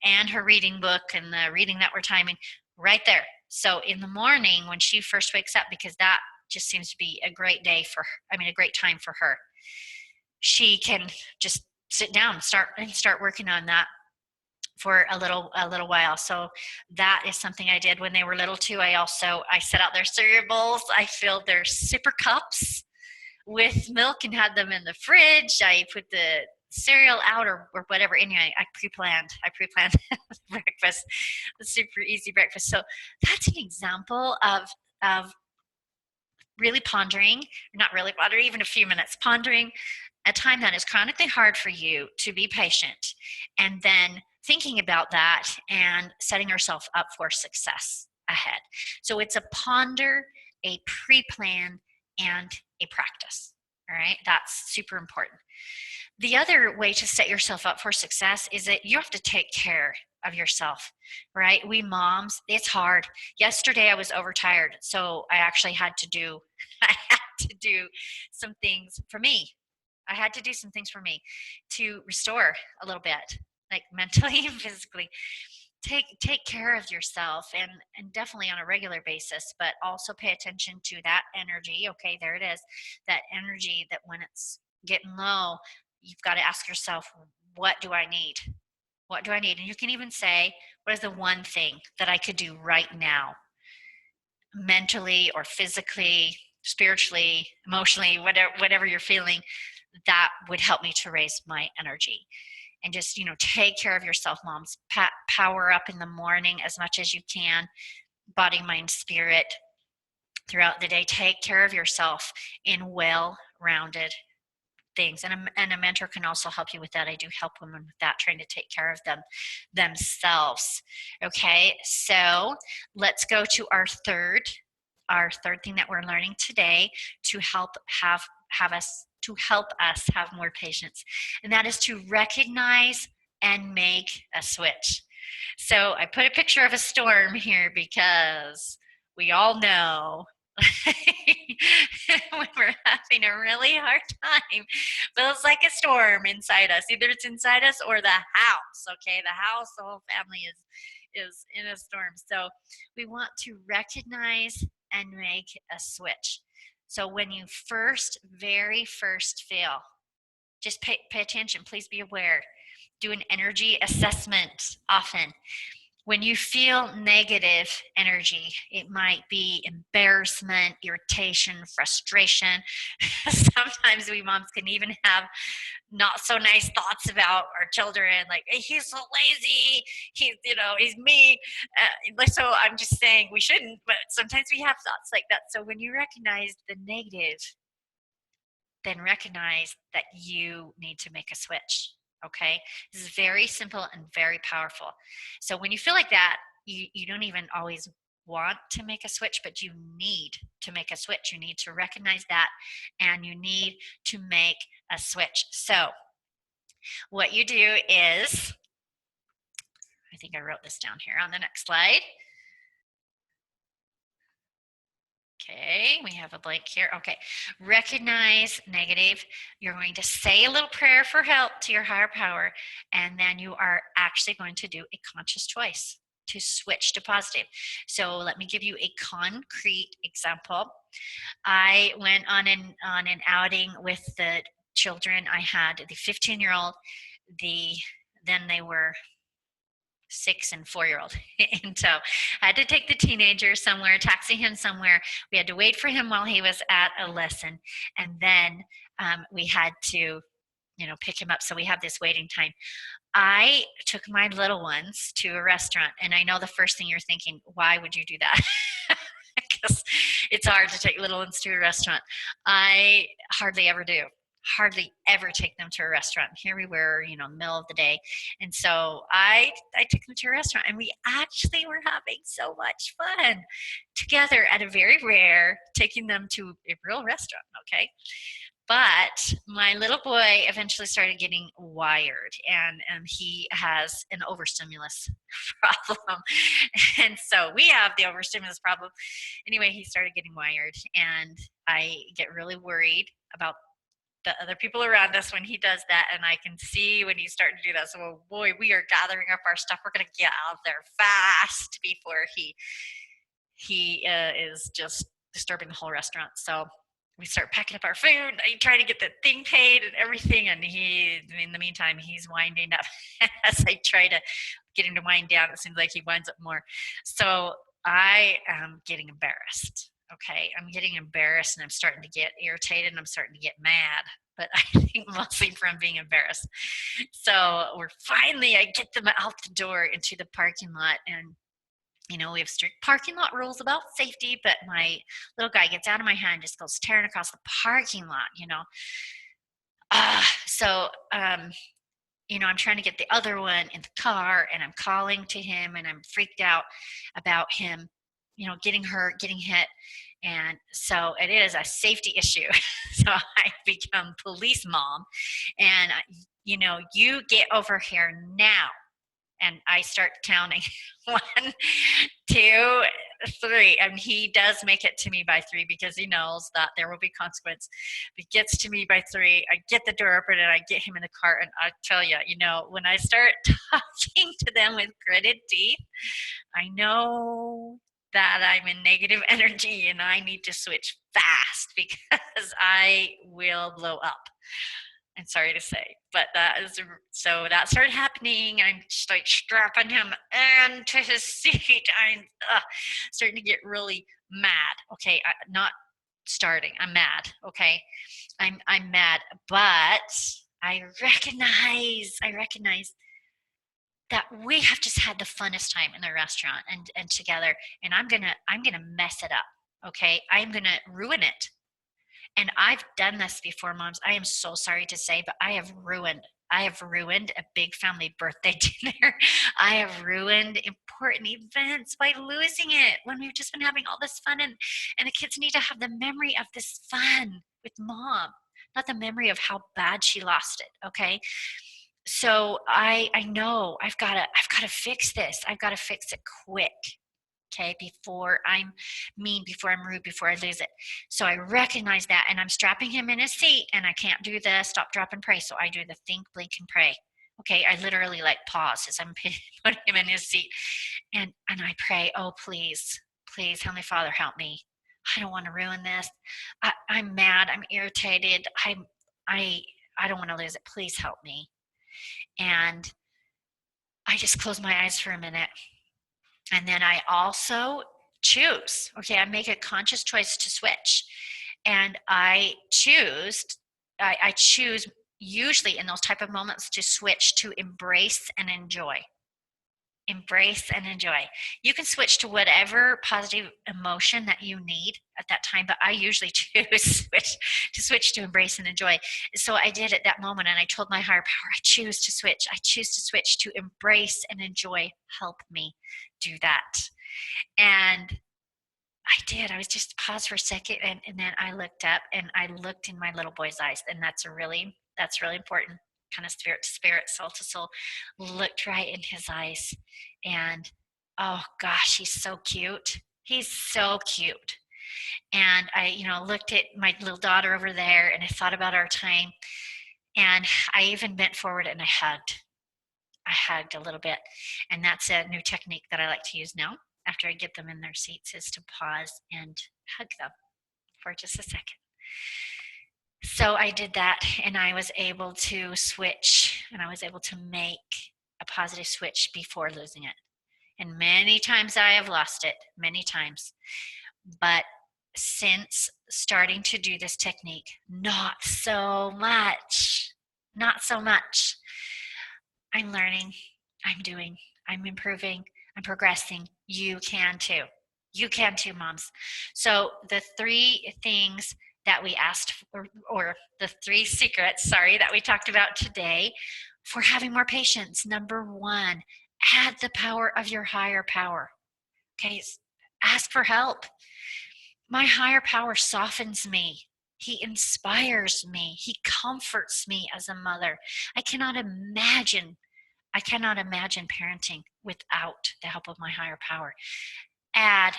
and her reading book and the reading that we're timing right there. So in the morning when she first wakes up, because that just seems to be a great day for her, I mean, a great time for her, she can just sit down and start working on that for a little while. So that is something I did when they were little too. I set out their cereal bowls. I filled their sipper cups with milk and had them in the fridge. I put the cereal out or whatever. Anyway, I pre-planned breakfast, a super easy breakfast. So that's an example of really pondering, not really pondering, even a few minutes pondering a time that is chronically hard for you to be patient, and then thinking about that and setting yourself up for success ahead. So it's a ponder, a pre-plan, and a practice. All right, that's super important. The other way to set yourself up for success is that you have to take care of yourself, right? We moms, it's hard. Yesterday I was overtired, so I actually had to do I had to do some things for me. I had to do some things for me to restore a little bit, like mentally and physically. Take care of yourself, and definitely on a regular basis, but also pay attention to that energy. Okay, there it is. That energy that when it's getting low, you've got to ask yourself, what do I need? What do I need? And you can even say, what is the one thing that I could do right now, mentally or physically, spiritually, emotionally, whatever you're feeling, that would help me to raise my energy. And just, take care of yourself, moms. Power up in the morning as much as you can, body, mind, spirit, throughout the day. Take care of yourself in well-rounded things. And a mentor can also help you with that. I do help women with that, trying to take care of themselves. Okay, so let's go to our third thing that we're learning today to help us have more patience, and that is to recognize and make a switch. So I put a picture of a storm here because we all know when we're having a really hard time, feels like a storm inside us. Either it's inside us or the house. Okay, the house, the whole family is in a storm. So we want to recognize and make a switch. So when you very first feel, just pay attention. Please be aware. Do an energy assessment often. When you feel negative energy, it might be embarrassment, irritation, frustration. Sometimes we moms can even have not so nice thoughts about our children, like, hey, he's so lazy, he's mean. So I'm just saying we shouldn't, but sometimes we have thoughts like that. So when you recognize the negative, then recognize that you need to make a switch. Okay, this is very simple and very powerful. So when you feel like that, you don't even always want to make a switch, but you need to make a switch. You need to recognize that, and you need to make a switch. So what you do is, I think I wrote this down here on the next slide. Okay, we have a blank here. Okay, recognize negative. You're going to say a little prayer for help to your higher power, and then you are actually going to do a conscious choice to switch to positive. So let me give you a concrete example. I went on an outing with the children. I had the 15-year-old, then they were 6 and 4-year-old. And so I had to take the teenager somewhere, taxi him somewhere. We had to wait for him while he was at a lesson. And then we had to, pick him up. So we have this waiting time. I took my little ones to a restaurant. And I know the first thing you're thinking, why would you do that? Because it's hard to take little ones to a restaurant. I hardly ever do. Hardly ever take them to a restaurant. Here we were, middle of the day. And so I took them to a restaurant, and we actually were having so much fun together at a very rare, taking them to a real restaurant, okay? But my little boy eventually started getting wired, and he has an overstimulus problem. And so we have the overstimulus problem. Anyway, he started getting wired, and I get really worried about the other people around us when he does that, and I can see when he's starting to do that. So, oh boy, we are gathering up our stuff. We're going to get out of there fast before he is just disturbing the whole restaurant. So we start packing up our food. I try to get the thing paid and everything, and in the meantime, he's winding up. As I try to get him to wind down, it seems like he winds up more. So I am getting embarrassed. Okay, I'm getting embarrassed, and I'm starting to get irritated, and I'm starting to get mad. But I think mostly from being embarrassed. So I get them out the door into the parking lot, and we have strict parking lot rules about safety, but my little guy gets out of my hand, just goes tearing across the parking lot. So, I'm trying to get the other one in the car, and I'm calling to him, and I'm freaked out about him, getting hurt, getting hit. And so it is a safety issue. So I become police mom, and, you get over here now. And I start counting 1, 2, 3. And he does make it to me by 3 because he knows that there will be consequence. He gets to me by 3. I get the door open and I get him in the car. And I tell you, when I start talking to them with gritted teeth, I know that I'm in negative energy and I need to switch fast because I will blow up. I'm sorry to say, but so that started happening. I'm just like strapping him into his seat. I'm starting to get really mad. Okay, not starting. I'm mad. Okay, I'm mad, but I recognize that we have just had the funnest time in the restaurant and together, and I'm gonna mess it up. Okay, I'm gonna ruin it. And I've done this before, moms. I am so sorry to say, but I have ruined a big family birthday dinner. I have ruined important events by losing it when we've just been having all this fun, and the kids need to have the memory of this fun with mom, not the memory of how bad she lost it. Okay. So I know I've gotta fix this. I've got to fix it quick. Okay, before I'm mean, before I'm rude, before I lose it. So I recognize that, and I'm strapping him in his seat, and I can't do the stop, drop, and pray. So I do the think, blink, and pray. Okay, I literally like pause as I'm putting him in his seat, and I pray, oh please, please, Heavenly Father, help me. I don't want to ruin this. I'm mad. I'm irritated. I I don't want to lose it. Please help me. And I just close my eyes for a minute. And then I also choose, okay, I make a conscious choice to switch. And I choose usually in those type of moments to switch to embrace and enjoy. Embrace and enjoy. You can switch to whatever positive emotion that you need at that time, but I usually choose switch to embrace and enjoy. So I did at that moment, and I told my higher power, I choose to switch. I choose to switch to embrace and enjoy. Help me do that. And I did. I was just paused for a second, and then I looked up and I looked in my little boy's eyes, and that's really important. Kind of spirit to spirit, soul to soul. Looked right in his eyes, and oh gosh, he's so cute. He's so cute. And I, looked at my little daughter over there, and I thought about our time, and I even bent forward and I hugged. I hugged a little bit. And that's a new technique that I like to use now after I get them in their seats, is to pause and hug them for just a second. So I did that, and I was able to switch, and I was able to make a positive switch before losing it. And many times I have lost it, many times. But since starting to do this technique, not so much. Not so much. I'm learning, I'm doing, I'm improving, I'm progressing. You can too. You can too, moms. So the 3 things that we asked, or the 3 secrets, that we talked about today for having more patience. Number 1, add the power of your higher power. Okay, ask for help. My higher power softens me. He inspires me. He comforts me as a mother. I cannot imagine parenting without the help of my higher power. Add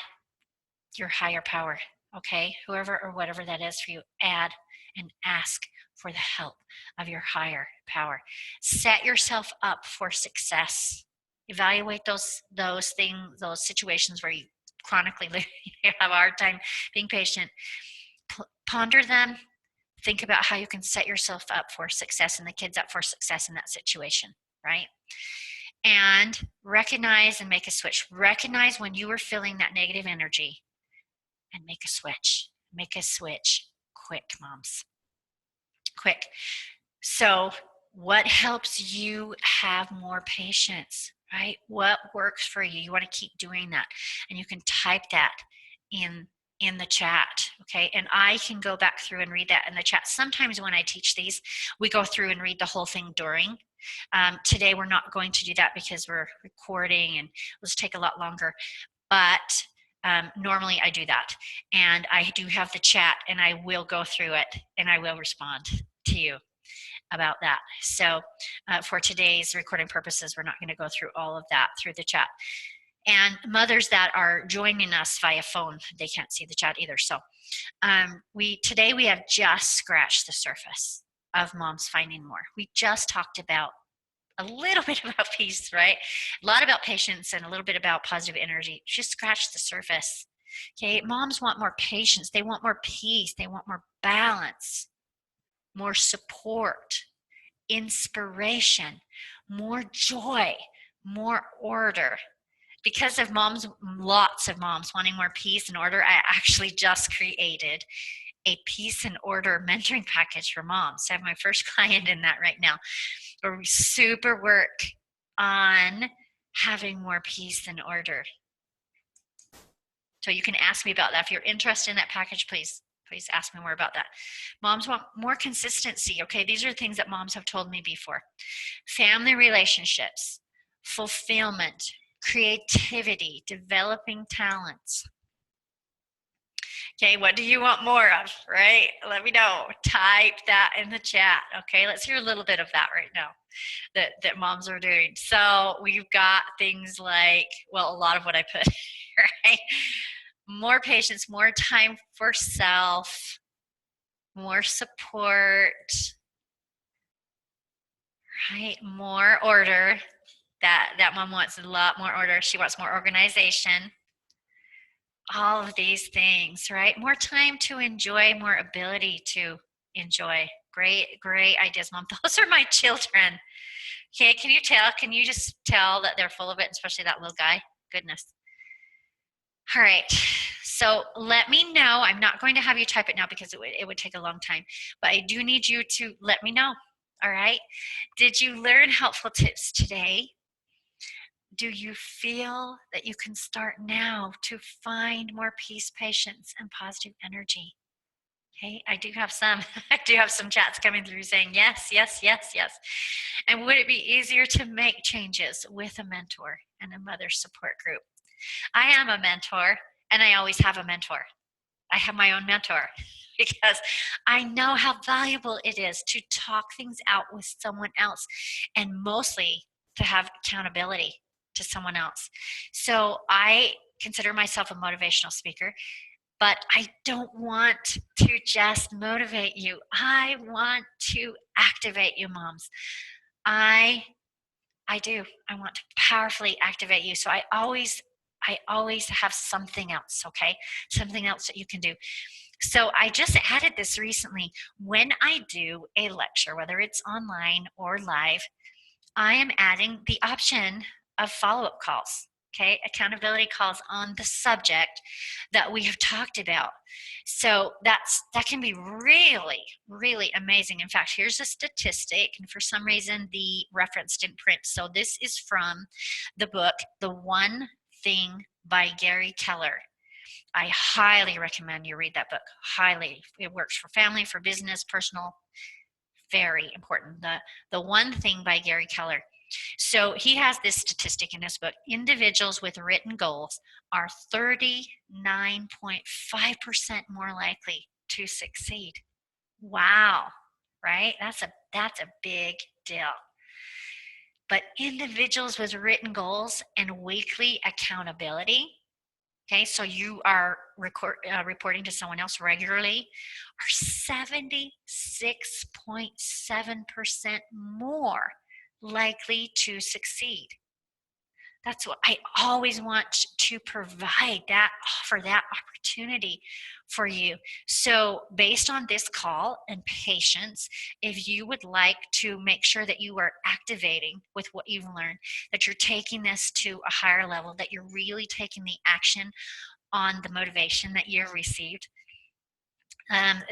your higher power, okay? Whoever or whatever that is for you, add and ask for the help of your higher power. Set yourself up for success. Evaluate those things, those situations where you chronically have a hard time being patient. Ponder them. Think about how you can set yourself up for success and the kids up for success in that situation, right? And recognize and make a switch. Recognize when you are feeling that negative energy and make a switch. Make a switch quick, moms. Quick. So what helps you have more patience, right? What works for you? You want to keep doing that. And you can type that in the chat, okay? And I can go back through and read that in the chat. Sometimes when I teach these, we go through and read the whole thing during. Today we're not going to do that because we're recording and it'll just take a lot longer. But normally I do that. And I do have the chat and I will go through it and I will respond to you about that. So for today's recording purposes, we're not going to go through all of that through the chat. And mothers that are joining us via phone, they can't see the chat either. So today we have just scratched the surface of moms finding more. We just talked about a little bit about peace, right? A lot about patience and a little bit about positive energy. Just scratch the surface. Okay, moms want more patience. They want more peace. They want more balance, more support, inspiration, more joy, more order. Because of moms, lots of moms wanting more peace and order, I actually just created a peace and order mentoring package for moms. So I have my first client in that right now, where we super work on having more peace and order. So you can ask me about that. If you're interested in that package, please ask me more about that. Moms want more consistency. Okay, these are things that moms have told me before. Family relationships, fulfillment, creativity, developing talents. Okay, what do you want more of, right? Let me know. Type that in the chat. Okay, let's hear a little bit of that right now that moms are doing. So we've got things like, well, a lot of what I put, right? More patience, more time for self, more support, right? More order. That mom wants a lot more order. She wants more organization. All of these things, right? More time to enjoy, more ability to enjoy. Great ideas, Mom. Those are my children. Okay, can you tell? Can you just tell that they're full of it, especially that little guy? Goodness. All right, so let me know. I'm not going to have you type it now because it would take a long time, but I do need you to let me know. All right, did you learn helpful tips today? Do you feel that you can start now to find more peace, patience, and positive energy? Okay, I do have some chats coming through saying yes, yes, yes, yes. And would it be easier to make changes with a mentor and a mother support group? I am a mentor and I always have a mentor. I have my own mentor because I know how valuable it is to talk things out with someone else and mostly to have accountability to someone else. So I consider myself a motivational speaker, but I don't want to just motivate you. I want to activate you, moms. I do. I want to powerfully activate you. So I always have something else, okay? Something else that you can do. So I just added this recently. When I do a lecture, whether it's online or live, I am adding the option of follow-up calls, okay? Accountability calls on the subject that we have talked about. So that can be really, really amazing. In fact, here's a statistic, and for some reason the reference didn't print. So this is from the book, The One Thing by Gary Keller. I highly recommend you read that book, highly. It works for family, for business, personal, very important. The One Thing by Gary Keller. So he has this statistic in his book. Individuals with written goals are 39.5% more likely to succeed. Wow, right? That's a big deal. But individuals with written goals and weekly accountability, okay, so you are reporting to someone else regularly, are 76.7% more likely to succeed. That's what I always want to provide, that offer, that opportunity for you. So, based on this call and patience, if you would like to make sure that you are activating with what you've learned, that you're taking this to a higher level, that you're really taking the action on the motivation that you've received.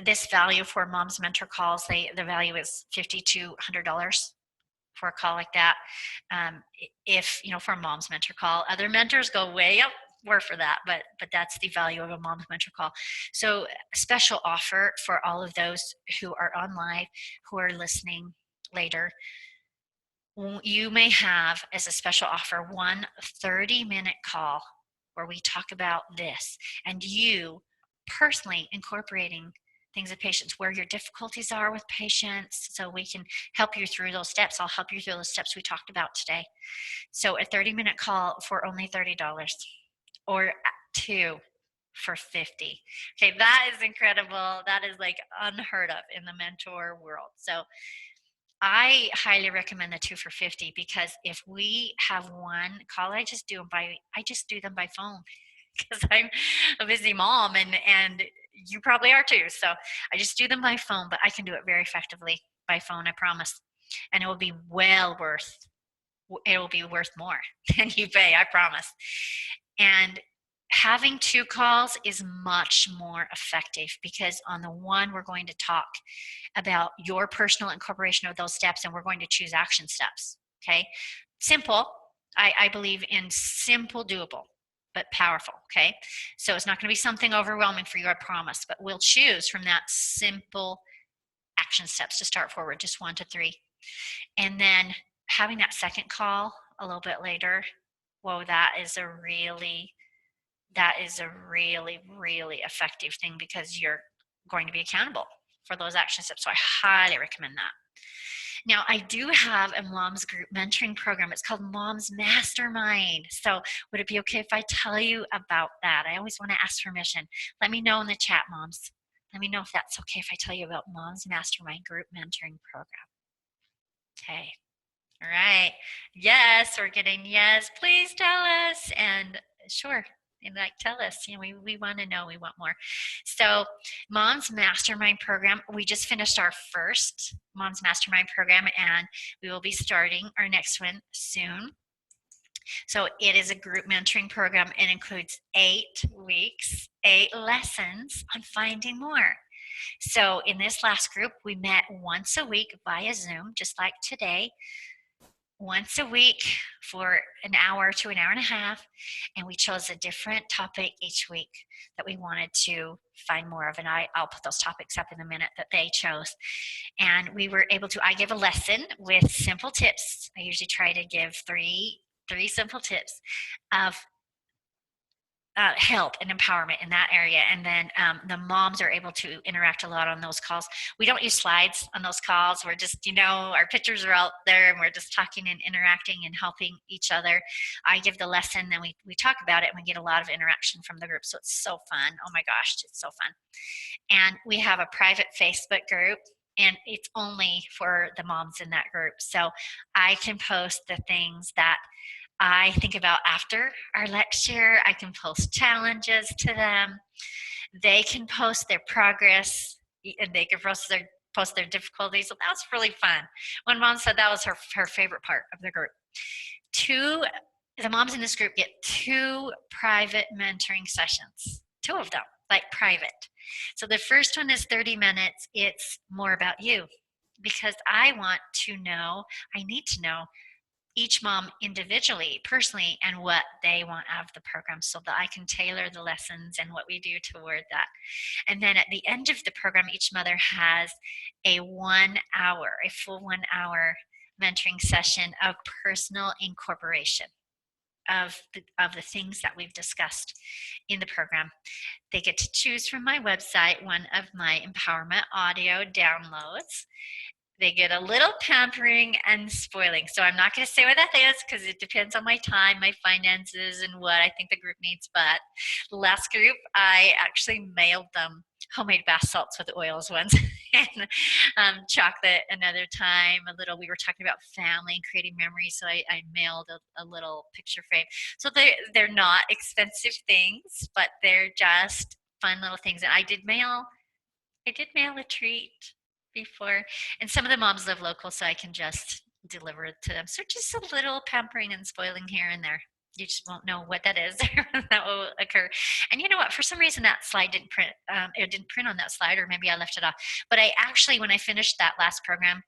This value for Mom's Mentor calls, the value is $5,200 for a call like that. If for a Mom's Mentor call, other mentors go way up more for that, but that's the value of a Mom's Mentor call. So a special offer for all of those who are on live, who are listening later. You may have as a special offer one 30-minute call where we talk about this, and you personally incorporating things of patience, where your difficulties are with patience, so we can help you through those steps. I'll help you through those steps we talked about today. So a 30-minute call for only $30, or two for 50. Okay, that is incredible. That is like unheard of in the mentor world. So I highly recommend the 2 for 50, because if we have one call, I just do them by phone because I'm a busy mom, and you probably are too. So I just do them by phone, but I can do it very effectively by phone, I promise. And it will be worth more than you pay, I promise. And having 2 calls is much more effective, because on the one, we're going to talk about your personal incorporation of those steps, and we're going to choose action steps. Okay, simple. I believe in simple, doable, but powerful. Okay, so it's not going to be something overwhelming for you, I promise, but we'll choose from that simple action steps to start forward, just 1 to 3. And then having that second call a little bit later, whoa, that is a really, really effective thing, because you're going to be accountable for those action steps. So I highly recommend that. Now, I do have a mom's group mentoring program. It's called Mom's Mastermind. So would it be okay if I tell you about that? I always want to ask permission. Let me know in the chat, moms. Let me know if that's okay if I tell you about Mom's Mastermind group mentoring program. Okay. All right. Yes, we're getting yes. Please tell us. And sure. And tell us, we want to know, we want more. So Mom's Mastermind program, we just finished our first Mom's Mastermind program, and we will be starting our next one soon. So it is a group mentoring program. It includes 8 weeks, 8 lessons on finding more. So in this last group, we met once a week via Zoom, just like today. Once a week for an hour to an hour and a half, and we chose a different topic each week that we wanted to find more of, and I'll put those topics up in a minute that they chose. And we were able to, I give a lesson with simple tips. I usually try to give three simple tips of help and empowerment in that area. And then the moms are able to interact a lot on those calls. We don't use slides on those calls. We're just, our pictures are out there, and we're just talking and interacting and helping each other. I give the lesson, then we talk about it, and we get a lot of interaction from the group. So it's so fun. Oh my gosh, it's so fun. And we have a private Facebook group, and it's only for the moms in that group. So I can post the things that I think about after our lecture. I can post challenges to them. They can post their progress, and they can post their difficulties. So that was really fun. One mom said that was her favorite part of the group. The moms in this group get 2 private mentoring sessions, 2 of them, like private. So the first one is 30 minutes. It's more about you, because I need to know each mom individually, personally, and what they want out of the program, so that I can tailor the lessons and what we do toward that. And then at the end of the program, each mother has a full 1 hour mentoring session of personal incorporation. of the things that we've discussed in the program. They get to choose from my website one of my empowerment audio downloads. They get a little pampering and spoiling. So I'm not going to say what that is because it depends on my time, my finances, and what I think the group needs. But the last group, I actually mailed them homemade bath salts with oils once and chocolate another time. We were talking about family and creating memories. So I mailed a little picture frame. So they're not expensive things, but they're just fun little things. And I did mail a treat before, and some of the moms live local, so I can just deliver it to them. So just a little pampering and spoiling here and there. You just won't know what that is. That will occur. And you know what? For some reason, that slide didn't print. It didn't print on that slide, or maybe I left it off. But I actually, when I finished that last program,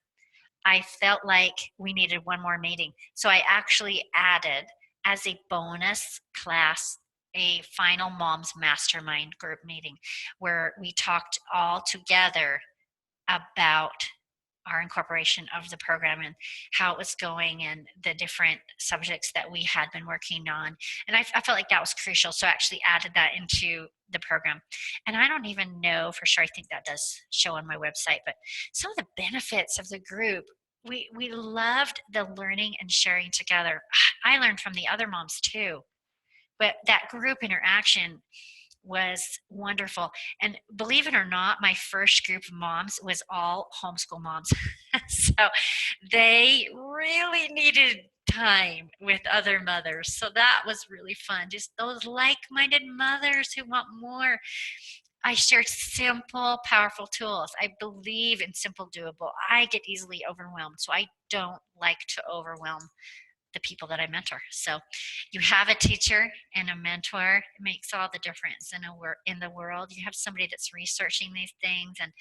I felt like we needed one more meeting. So I actually added as a bonus class a final mom's mastermind group meeting where we talked all together about our incorporation of the program and how it was going and the different subjects that we had been working on. And I felt like that was crucial. So I actually added that into the program. And I don't even know for sure. I think that does show on my website, but some of the benefits of the group, we loved the learning and sharing together. I learned from the other moms too, but that group interaction was wonderful. And believe it or not, my first group of moms was all homeschool moms. So they really needed time with other mothers. So that was really fun. Just those like-minded mothers who want more. I shared simple, powerful tools. I believe in simple, doable. I get easily overwhelmed, so I don't like to overwhelm the people that I mentor. So you have a teacher and a mentor. It makes all the difference in the world. You have somebody that's researching these things and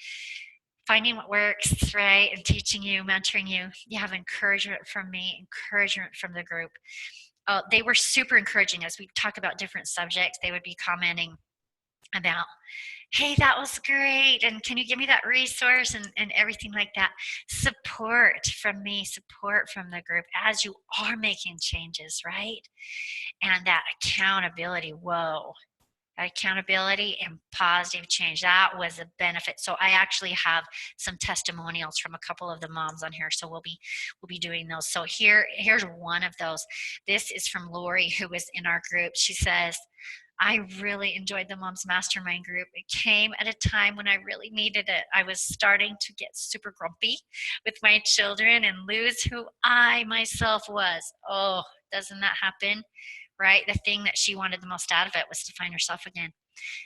finding what works, right, and teaching you, mentoring you. You have encouragement from me, encouragement from the group. They were super encouraging as we talk about different subjects. They would be commenting about, hey, that was great, and can you give me that resource, and everything like that. Support from me, support from the group as you are making changes, right? And that accountability, whoa, accountability and positive change, that was a benefit. So I actually have some testimonials from a couple of the moms on here, so we'll be doing those. So here's one of those. This is from Lori, who was in our group. She says, I really enjoyed the Moms Mastermind group. It came at a time when I really needed it. I was starting to get super grumpy with my children and lose who I myself was. Oh, doesn't that happen? Right? The thing that she wanted the most out of it was to find herself again.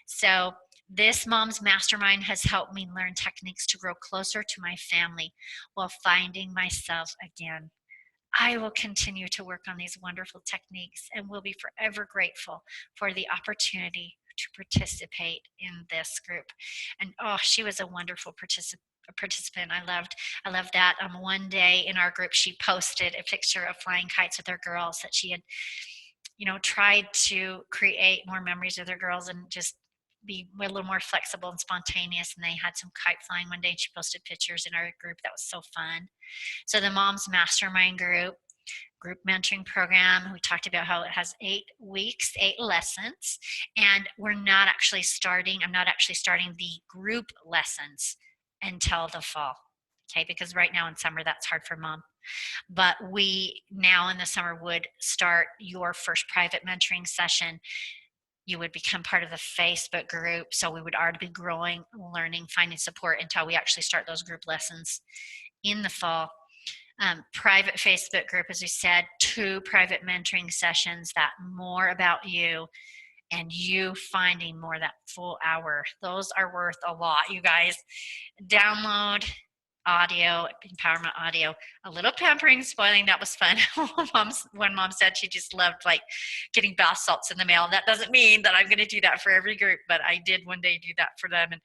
So this Mom's Mastermind has helped me learn techniques to grow closer to my family while finding myself again. I will continue to work on these wonderful techniques and will be forever grateful for the opportunity to participate in this group. And oh, she was a wonderful participant. I loved that. One day in our group, she posted a picture of flying kites with her girls that she had, tried to create more memories with her girls and just be a little more flexible and spontaneous. And they had some kite flying one day, and she posted pictures in our group. That was so fun. So the Moms Mastermind group mentoring program, we talked about how it has 8 weeks, 8 lessons, and I'm not actually starting the group lessons until the fall. Okay, because right now in summer that's hard for mom. But we now in the summer would start your first private mentoring session. You would become part of the Facebook group. So we would already be growing, learning, finding support until we actually start those group lessons in the fall. Private Facebook group, as we said, 2 private mentoring sessions, that more about you and you finding more that full hour. Those are worth a lot, you guys. Download audio, empowerment audio, a little pampering, spoiling. That was fun. One mom said she just loved like getting bath salts in the mail. That doesn't mean that I'm going to do that for every group, but I did one day do that for them. And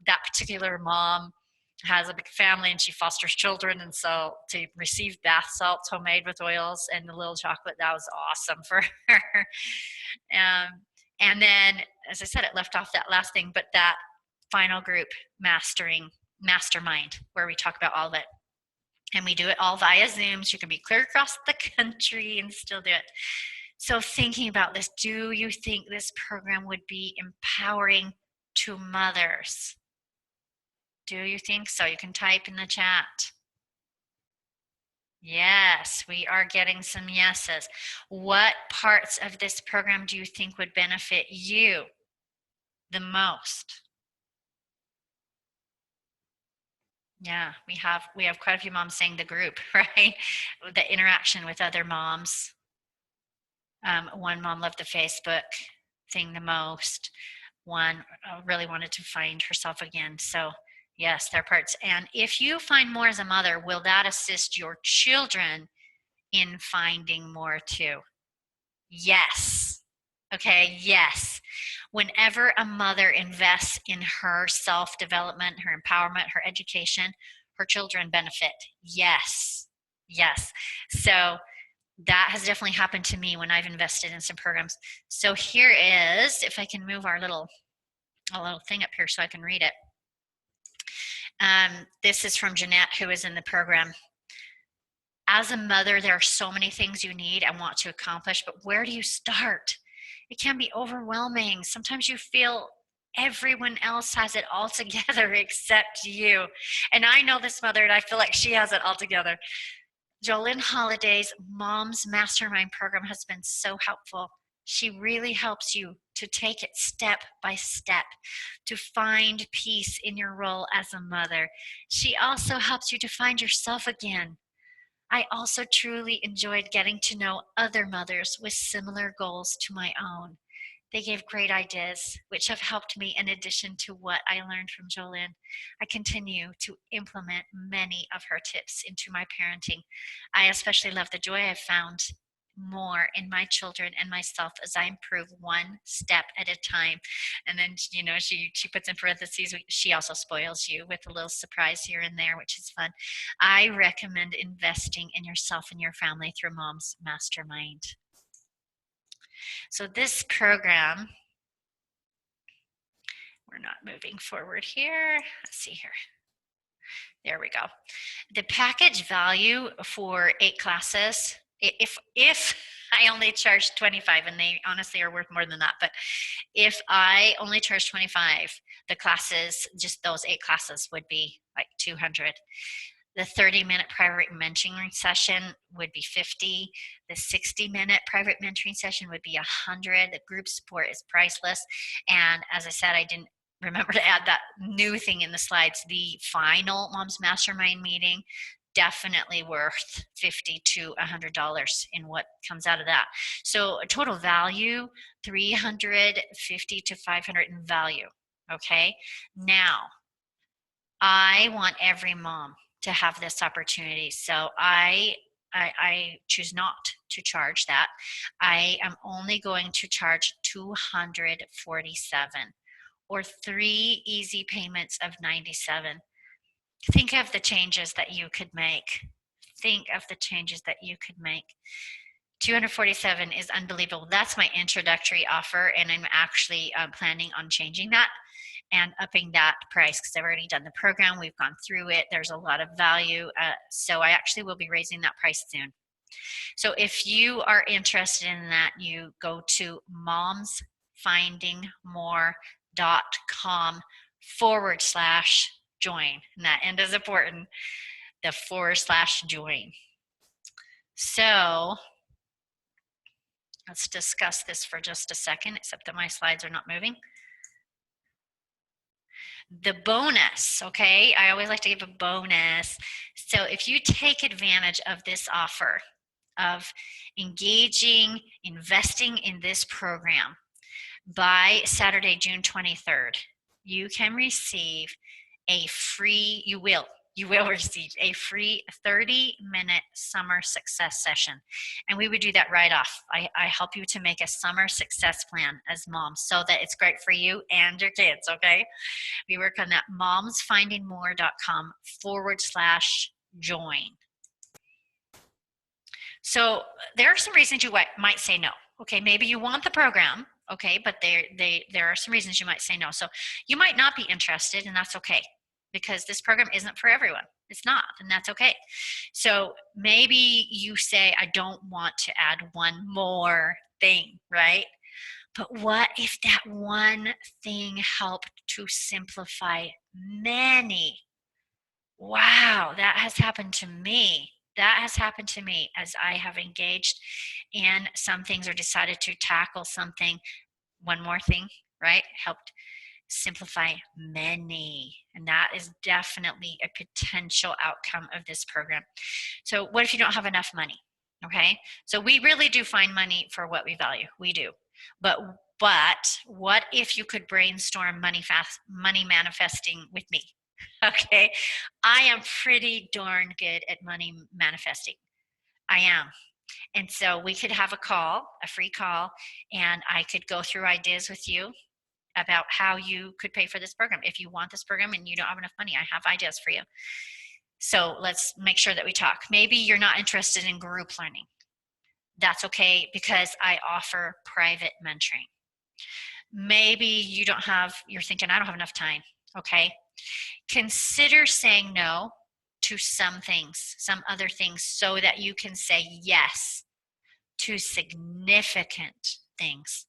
that particular mom has a big family and she fosters children, and so to receive bath salts homemade with oils and the little chocolate, that was awesome for her. And then, as I said, it left off that last thing, but that final group mastermind where we talk about all of it. And we do it all via Zoom, so you can be clear across the country and still do it. So thinking about this, do you think this program would be empowering to mothers? Do you think so? You can type in the chat. Yes, we are getting some yeses. What parts of this program do you think would benefit you the most? Yeah, we have quite a few moms saying the group, right? The interaction with other moms. One mom loved the Facebook thing the most. One really wanted to find herself again. So yes, there are parts. And if you find more as a mother, will that assist your children in finding more too? Yes. Okay, yes. Whenever a mother invests in her self development, her empowerment, her education, her children benefit. Yes. Yes. So that has definitely happened to me when I've invested in some programs. So here is, if I can move our a little thing up here so I can read it. This is from Jeanette, who is in the program. As a mother, there are so many things you need and want to accomplish, but where do you start? It can be overwhelming. Sometimes you feel everyone else has it all together except you. And I know this mother, and I feel like she has it all together. JoLyn Holladay's Mom's Mastermind program has been so helpful. She really helps you to take it step by step, to find peace in your role as a mother. She also helps you to find yourself again. I also truly enjoyed getting to know other mothers with similar goals to my own. They gave great ideas, which have helped me in addition to what I learned from JoLyn. I continue to implement many of her tips into my parenting. I especially love the joy I've found more in my children and myself as I improve one step at a time. And then, you know, she puts in parentheses, she also spoils you with a little surprise here and there, which is fun. I recommend investing in yourself and your family through Mom's Mastermind. So this program, we're not moving forward here. Let's see here. There we go. The package value for 8 classes, if I only charge 25, and they honestly are worth more than that, but if I only charge 25, the classes, just those 8 classes would be like 200. The 30-minute private mentoring session would be 50. The 60-minute private mentoring session would be 100. The group support is priceless. And as I said, I didn't remember to add that new thing in the slides. The final Mom's Mastermind meeting, definitely worth $50 to $100 in what comes out of that. So a total value, $350 to $500 in value. Okay. Now, I want every mom to have this opportunity. So I choose not to charge that. I am only going to charge $247 or 3 easy payments of $97. Think of the changes that you could make. Think of the changes that you could make. $247 is unbelievable. That's my introductory offer, and I'm actually planning on changing that and upping that price because I've already done the program. We've gone through it. There's a lot of value. So I actually will be raising that price soon. So if you are interested in that, you go to momsfindingmore.com/join. And that end is important, the /join. So let's discuss this for just a second, except that my slides are not moving. The bonus, okay? I always like to give a bonus. So if you take advantage of this offer of engaging, investing in this program by Saturday, June 23rd, you can receive a free, you will receive a free 30-minute summer success session. And we would do that right off. I help you to make a summer success plan as moms so that it's great for you and your kids, okay? We work on that, momsfindingmore.com/join. So there are some reasons you might say no. Okay, maybe you want the program, okay, but there are some reasons you might say no. So you might not be interested, and that's okay. because this program isn't for everyone. It's not, and that's okay. So maybe you say, I don't want to add one more thing, right? But what if that one thing helped to simplify many? Wow, that has happened to me. That has happened to me as I have engaged in some things or decided to tackle something. One more thing, right? Helped simplify many. And that is definitely a potential outcome of this program. So, what if you don't have enough money? Okay. So, we really do find money for what we value. We do. But what if you could brainstorm money manifesting with me? Okay. I am pretty darn good at money manifesting. I am. And so we could have a free call, and I could go through ideas with you about how you could pay for this program. If you want this program and you don't have enough money, I have ideas for you. So let's make sure that we talk. Maybe you're not interested in group learning. That's okay, because I offer private mentoring. Maybe you're thinking, I don't have enough time. Okay. Consider saying no to some things, some other things, so that you can say yes to significant things.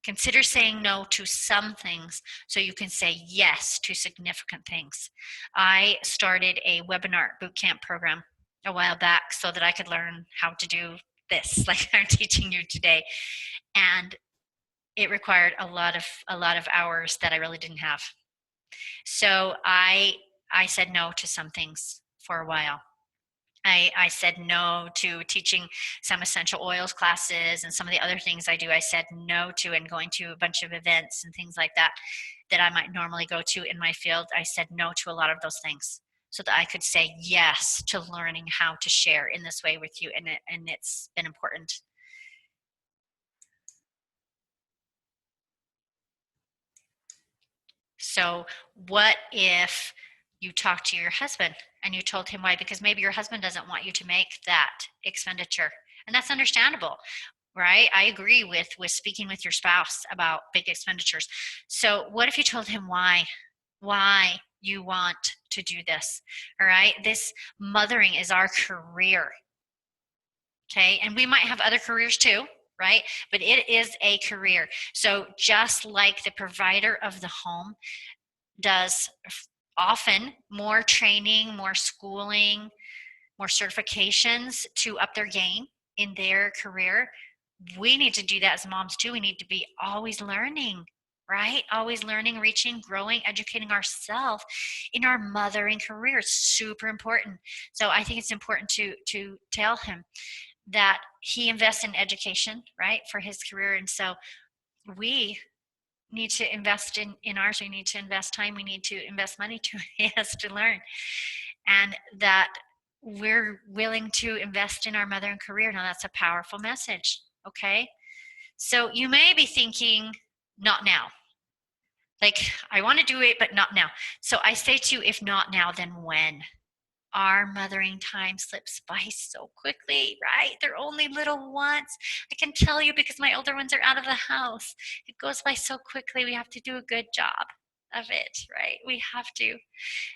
Consider saying no to some things so you can say yes to significant things. I started a webinar bootcamp program a while back so that I could learn how to do this, like I'm teaching you today. And it required a lot of hours that I really didn't have. So I said no to some things for a while. I said no to teaching some essential oils classes and some of the other things I do. I said no to, and going to a bunch of events and things like that that I might normally go to in my field. I said no to a lot of those things so that I could say yes to learning how to share in this way with you. And it's been important. So what if you talked to your husband and you told him why? Because maybe your husband doesn't want you to make that expenditure. And that's understandable, right? I agree with speaking with your spouse about big expenditures. So what if you told him why you want to do this? All right. This mothering is our career. Okay. And we might have other careers too, right? But it is a career. So just like the provider of the home does often more training, more schooling, more certifications to up their game in their career, we need to do that as moms too. We need to be always learning, right? Always learning, reaching, growing, educating ourselves in our mothering career. It's super important. So I think it's important to tell him that he invests in education, right, for his career. And so we need to invest in ours. We need to invest time. We need to invest money to yes, to learn. And that we're willing to invest in our mothering career. Now that's a powerful message. Okay. So you may be thinking, not now. Like, I want to do it, but not now. So I say to you, if not now, then when? Our mothering time slips by so quickly, right? They're only little ones. I can tell you because my older ones are out of the house. It goes by so quickly. We have to do a good job of it, right? We have to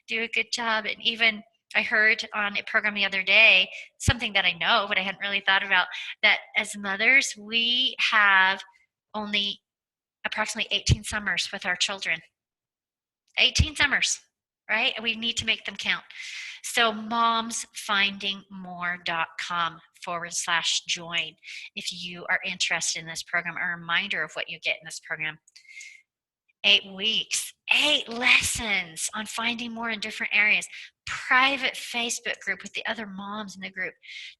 do a good job. And even I heard on a program the other day, something that I know, but I hadn't really thought about, that as mothers, we have only approximately 18 summers with our children. 18 summers, right? We need to make them count. So momsfindingmore.com/join if you are interested in this program. A reminder of what you get in this program. 8 weeks, 8 lessons on finding more in different areas, private Facebook group with the other moms in the group,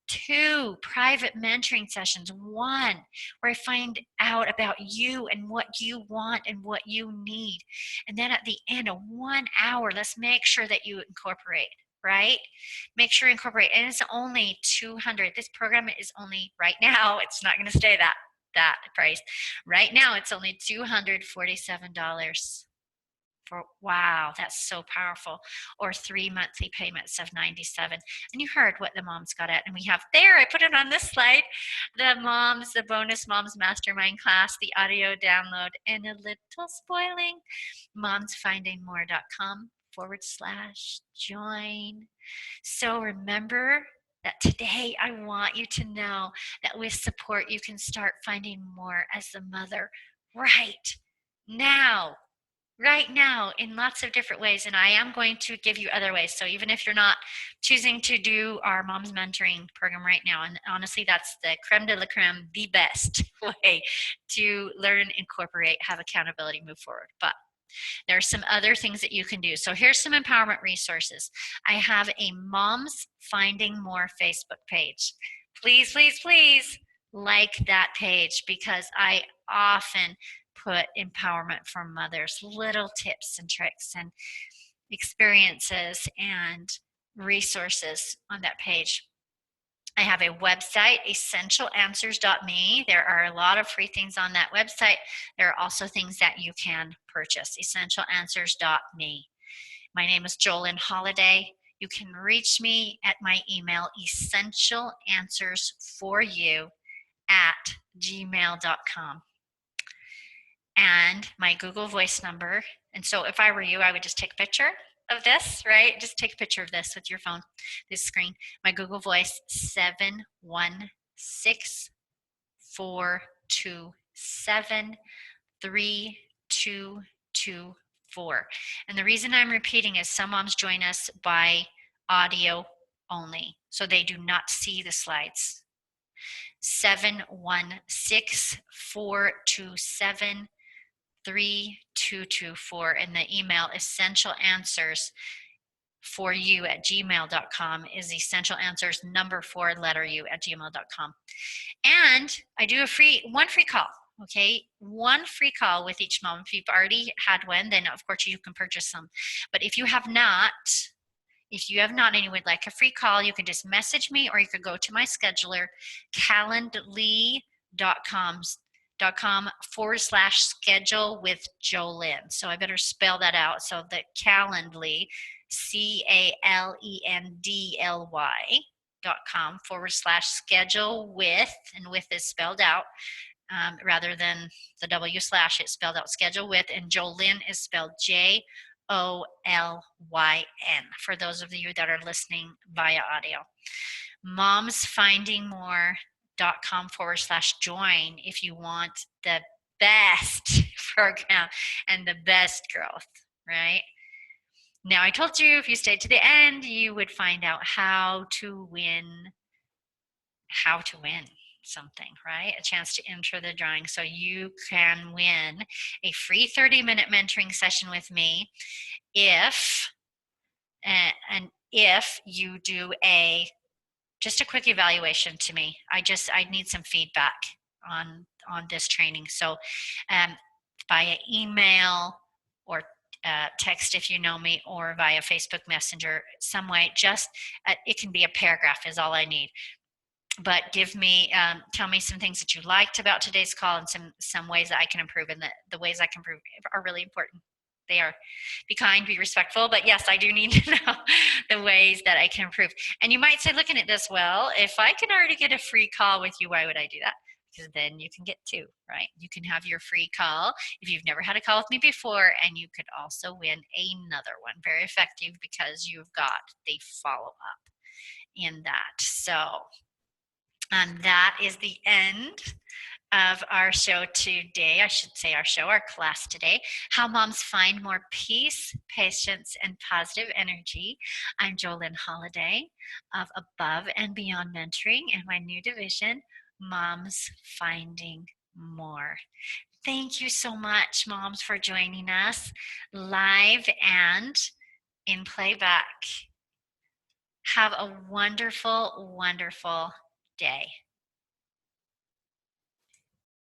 2 private mentoring sessions, 1 where I find out about you and what you want and what you need. And then at the end of 1 hour, let's make sure that you incorporate, right? Make sure you incorporate. And it's only $200. This program is only, right now, it's not going to stay that price. Right now, it's only $247 for, wow, that's so powerful. Or 3 monthly payments of $97. And you heard what the moms got at. And we have there, I put it on this slide, the bonus moms mastermind class, the audio download, and a little spoiling, momsfindingmore.com .com/join. So remember that today I want you to know that with support, you can start finding more as a mother right now. Right now, in lots of different ways, and I am going to give you other ways. So even if you're not choosing to do our Moms Mentoring program right now, and honestly, that's the creme de la creme, the best way to learn, incorporate, have accountability, move forward. But there are some other things that you can do. So here's some empowerment resources. I have a Moms Finding More Facebook page. Please, please, please like that page, because I often put empowerment for mothers, little tips and tricks and experiences and resources on that page. I have a website, essentialanswers.me. There are a lot of free things on that website. There are also things that you can purchase, essentialanswers.me. My name is JoLyn Holladay. You can reach me at my email, essentialanswersforyou@gmail.com. And my Google Voice number. And so if I were you, I would just take a picture of this, right? Just take a picture of this with your phone, this screen. My Google Voice, 716-427-3224. And the reason I'm repeating is some moms join us by audio only, so they do not see the slides. 716-427-3224, and the email essentialanswersforyou@gmail.com is essentialanswers4u@gmail.com. And I do one free call. Okay, one free call with each mom. If you've already had one, then of course you can purchase some. But if you have not and you would like a free call, you can just message me, or you could go to my scheduler, calendly.com/schedule with JoLyn. So I better spell that out. So the Calendly, CALENDLY.com/schedule with, and with is spelled out. Rather than the W/, it's spelled out schedule with, and JoLyn is spelled JoLyn, for those of you that are listening via audio. momsfindingmore.com/join if you want the best program and the best growth, right? Now, I told you if you stayed to the end, you would find out how to win something, right? A chance to enter the drawing. So you can win a free 30-minute mentoring session with me if you do just a quick evaluation to me. I need some feedback on this training. So via email or text if you know me, or via Facebook Messenger, some way, it can be a paragraph is all I need. But tell me some things that you liked about today's call, and some ways that I can improve. And the ways I can improve are really important. They are: be kind, be respectful. But yes, I do need to know the ways that I can improve. And you might say, looking at this, well, if I can already get a free call with you, why would I do that? Because then you can get two, right? You can have your free call if you've never had a call with me before, and you could also win another one. Very effective, because you've got the follow-up in that. So, and that is the end of our show today. I should say our class today. How moms find more peace, patience, and positive energy. I'm JoLyn Holladay of Above and Beyond Mentoring, and my new division, Moms Finding More. Thank you so much, moms, for joining us live and in playback. Have a wonderful, wonderful day.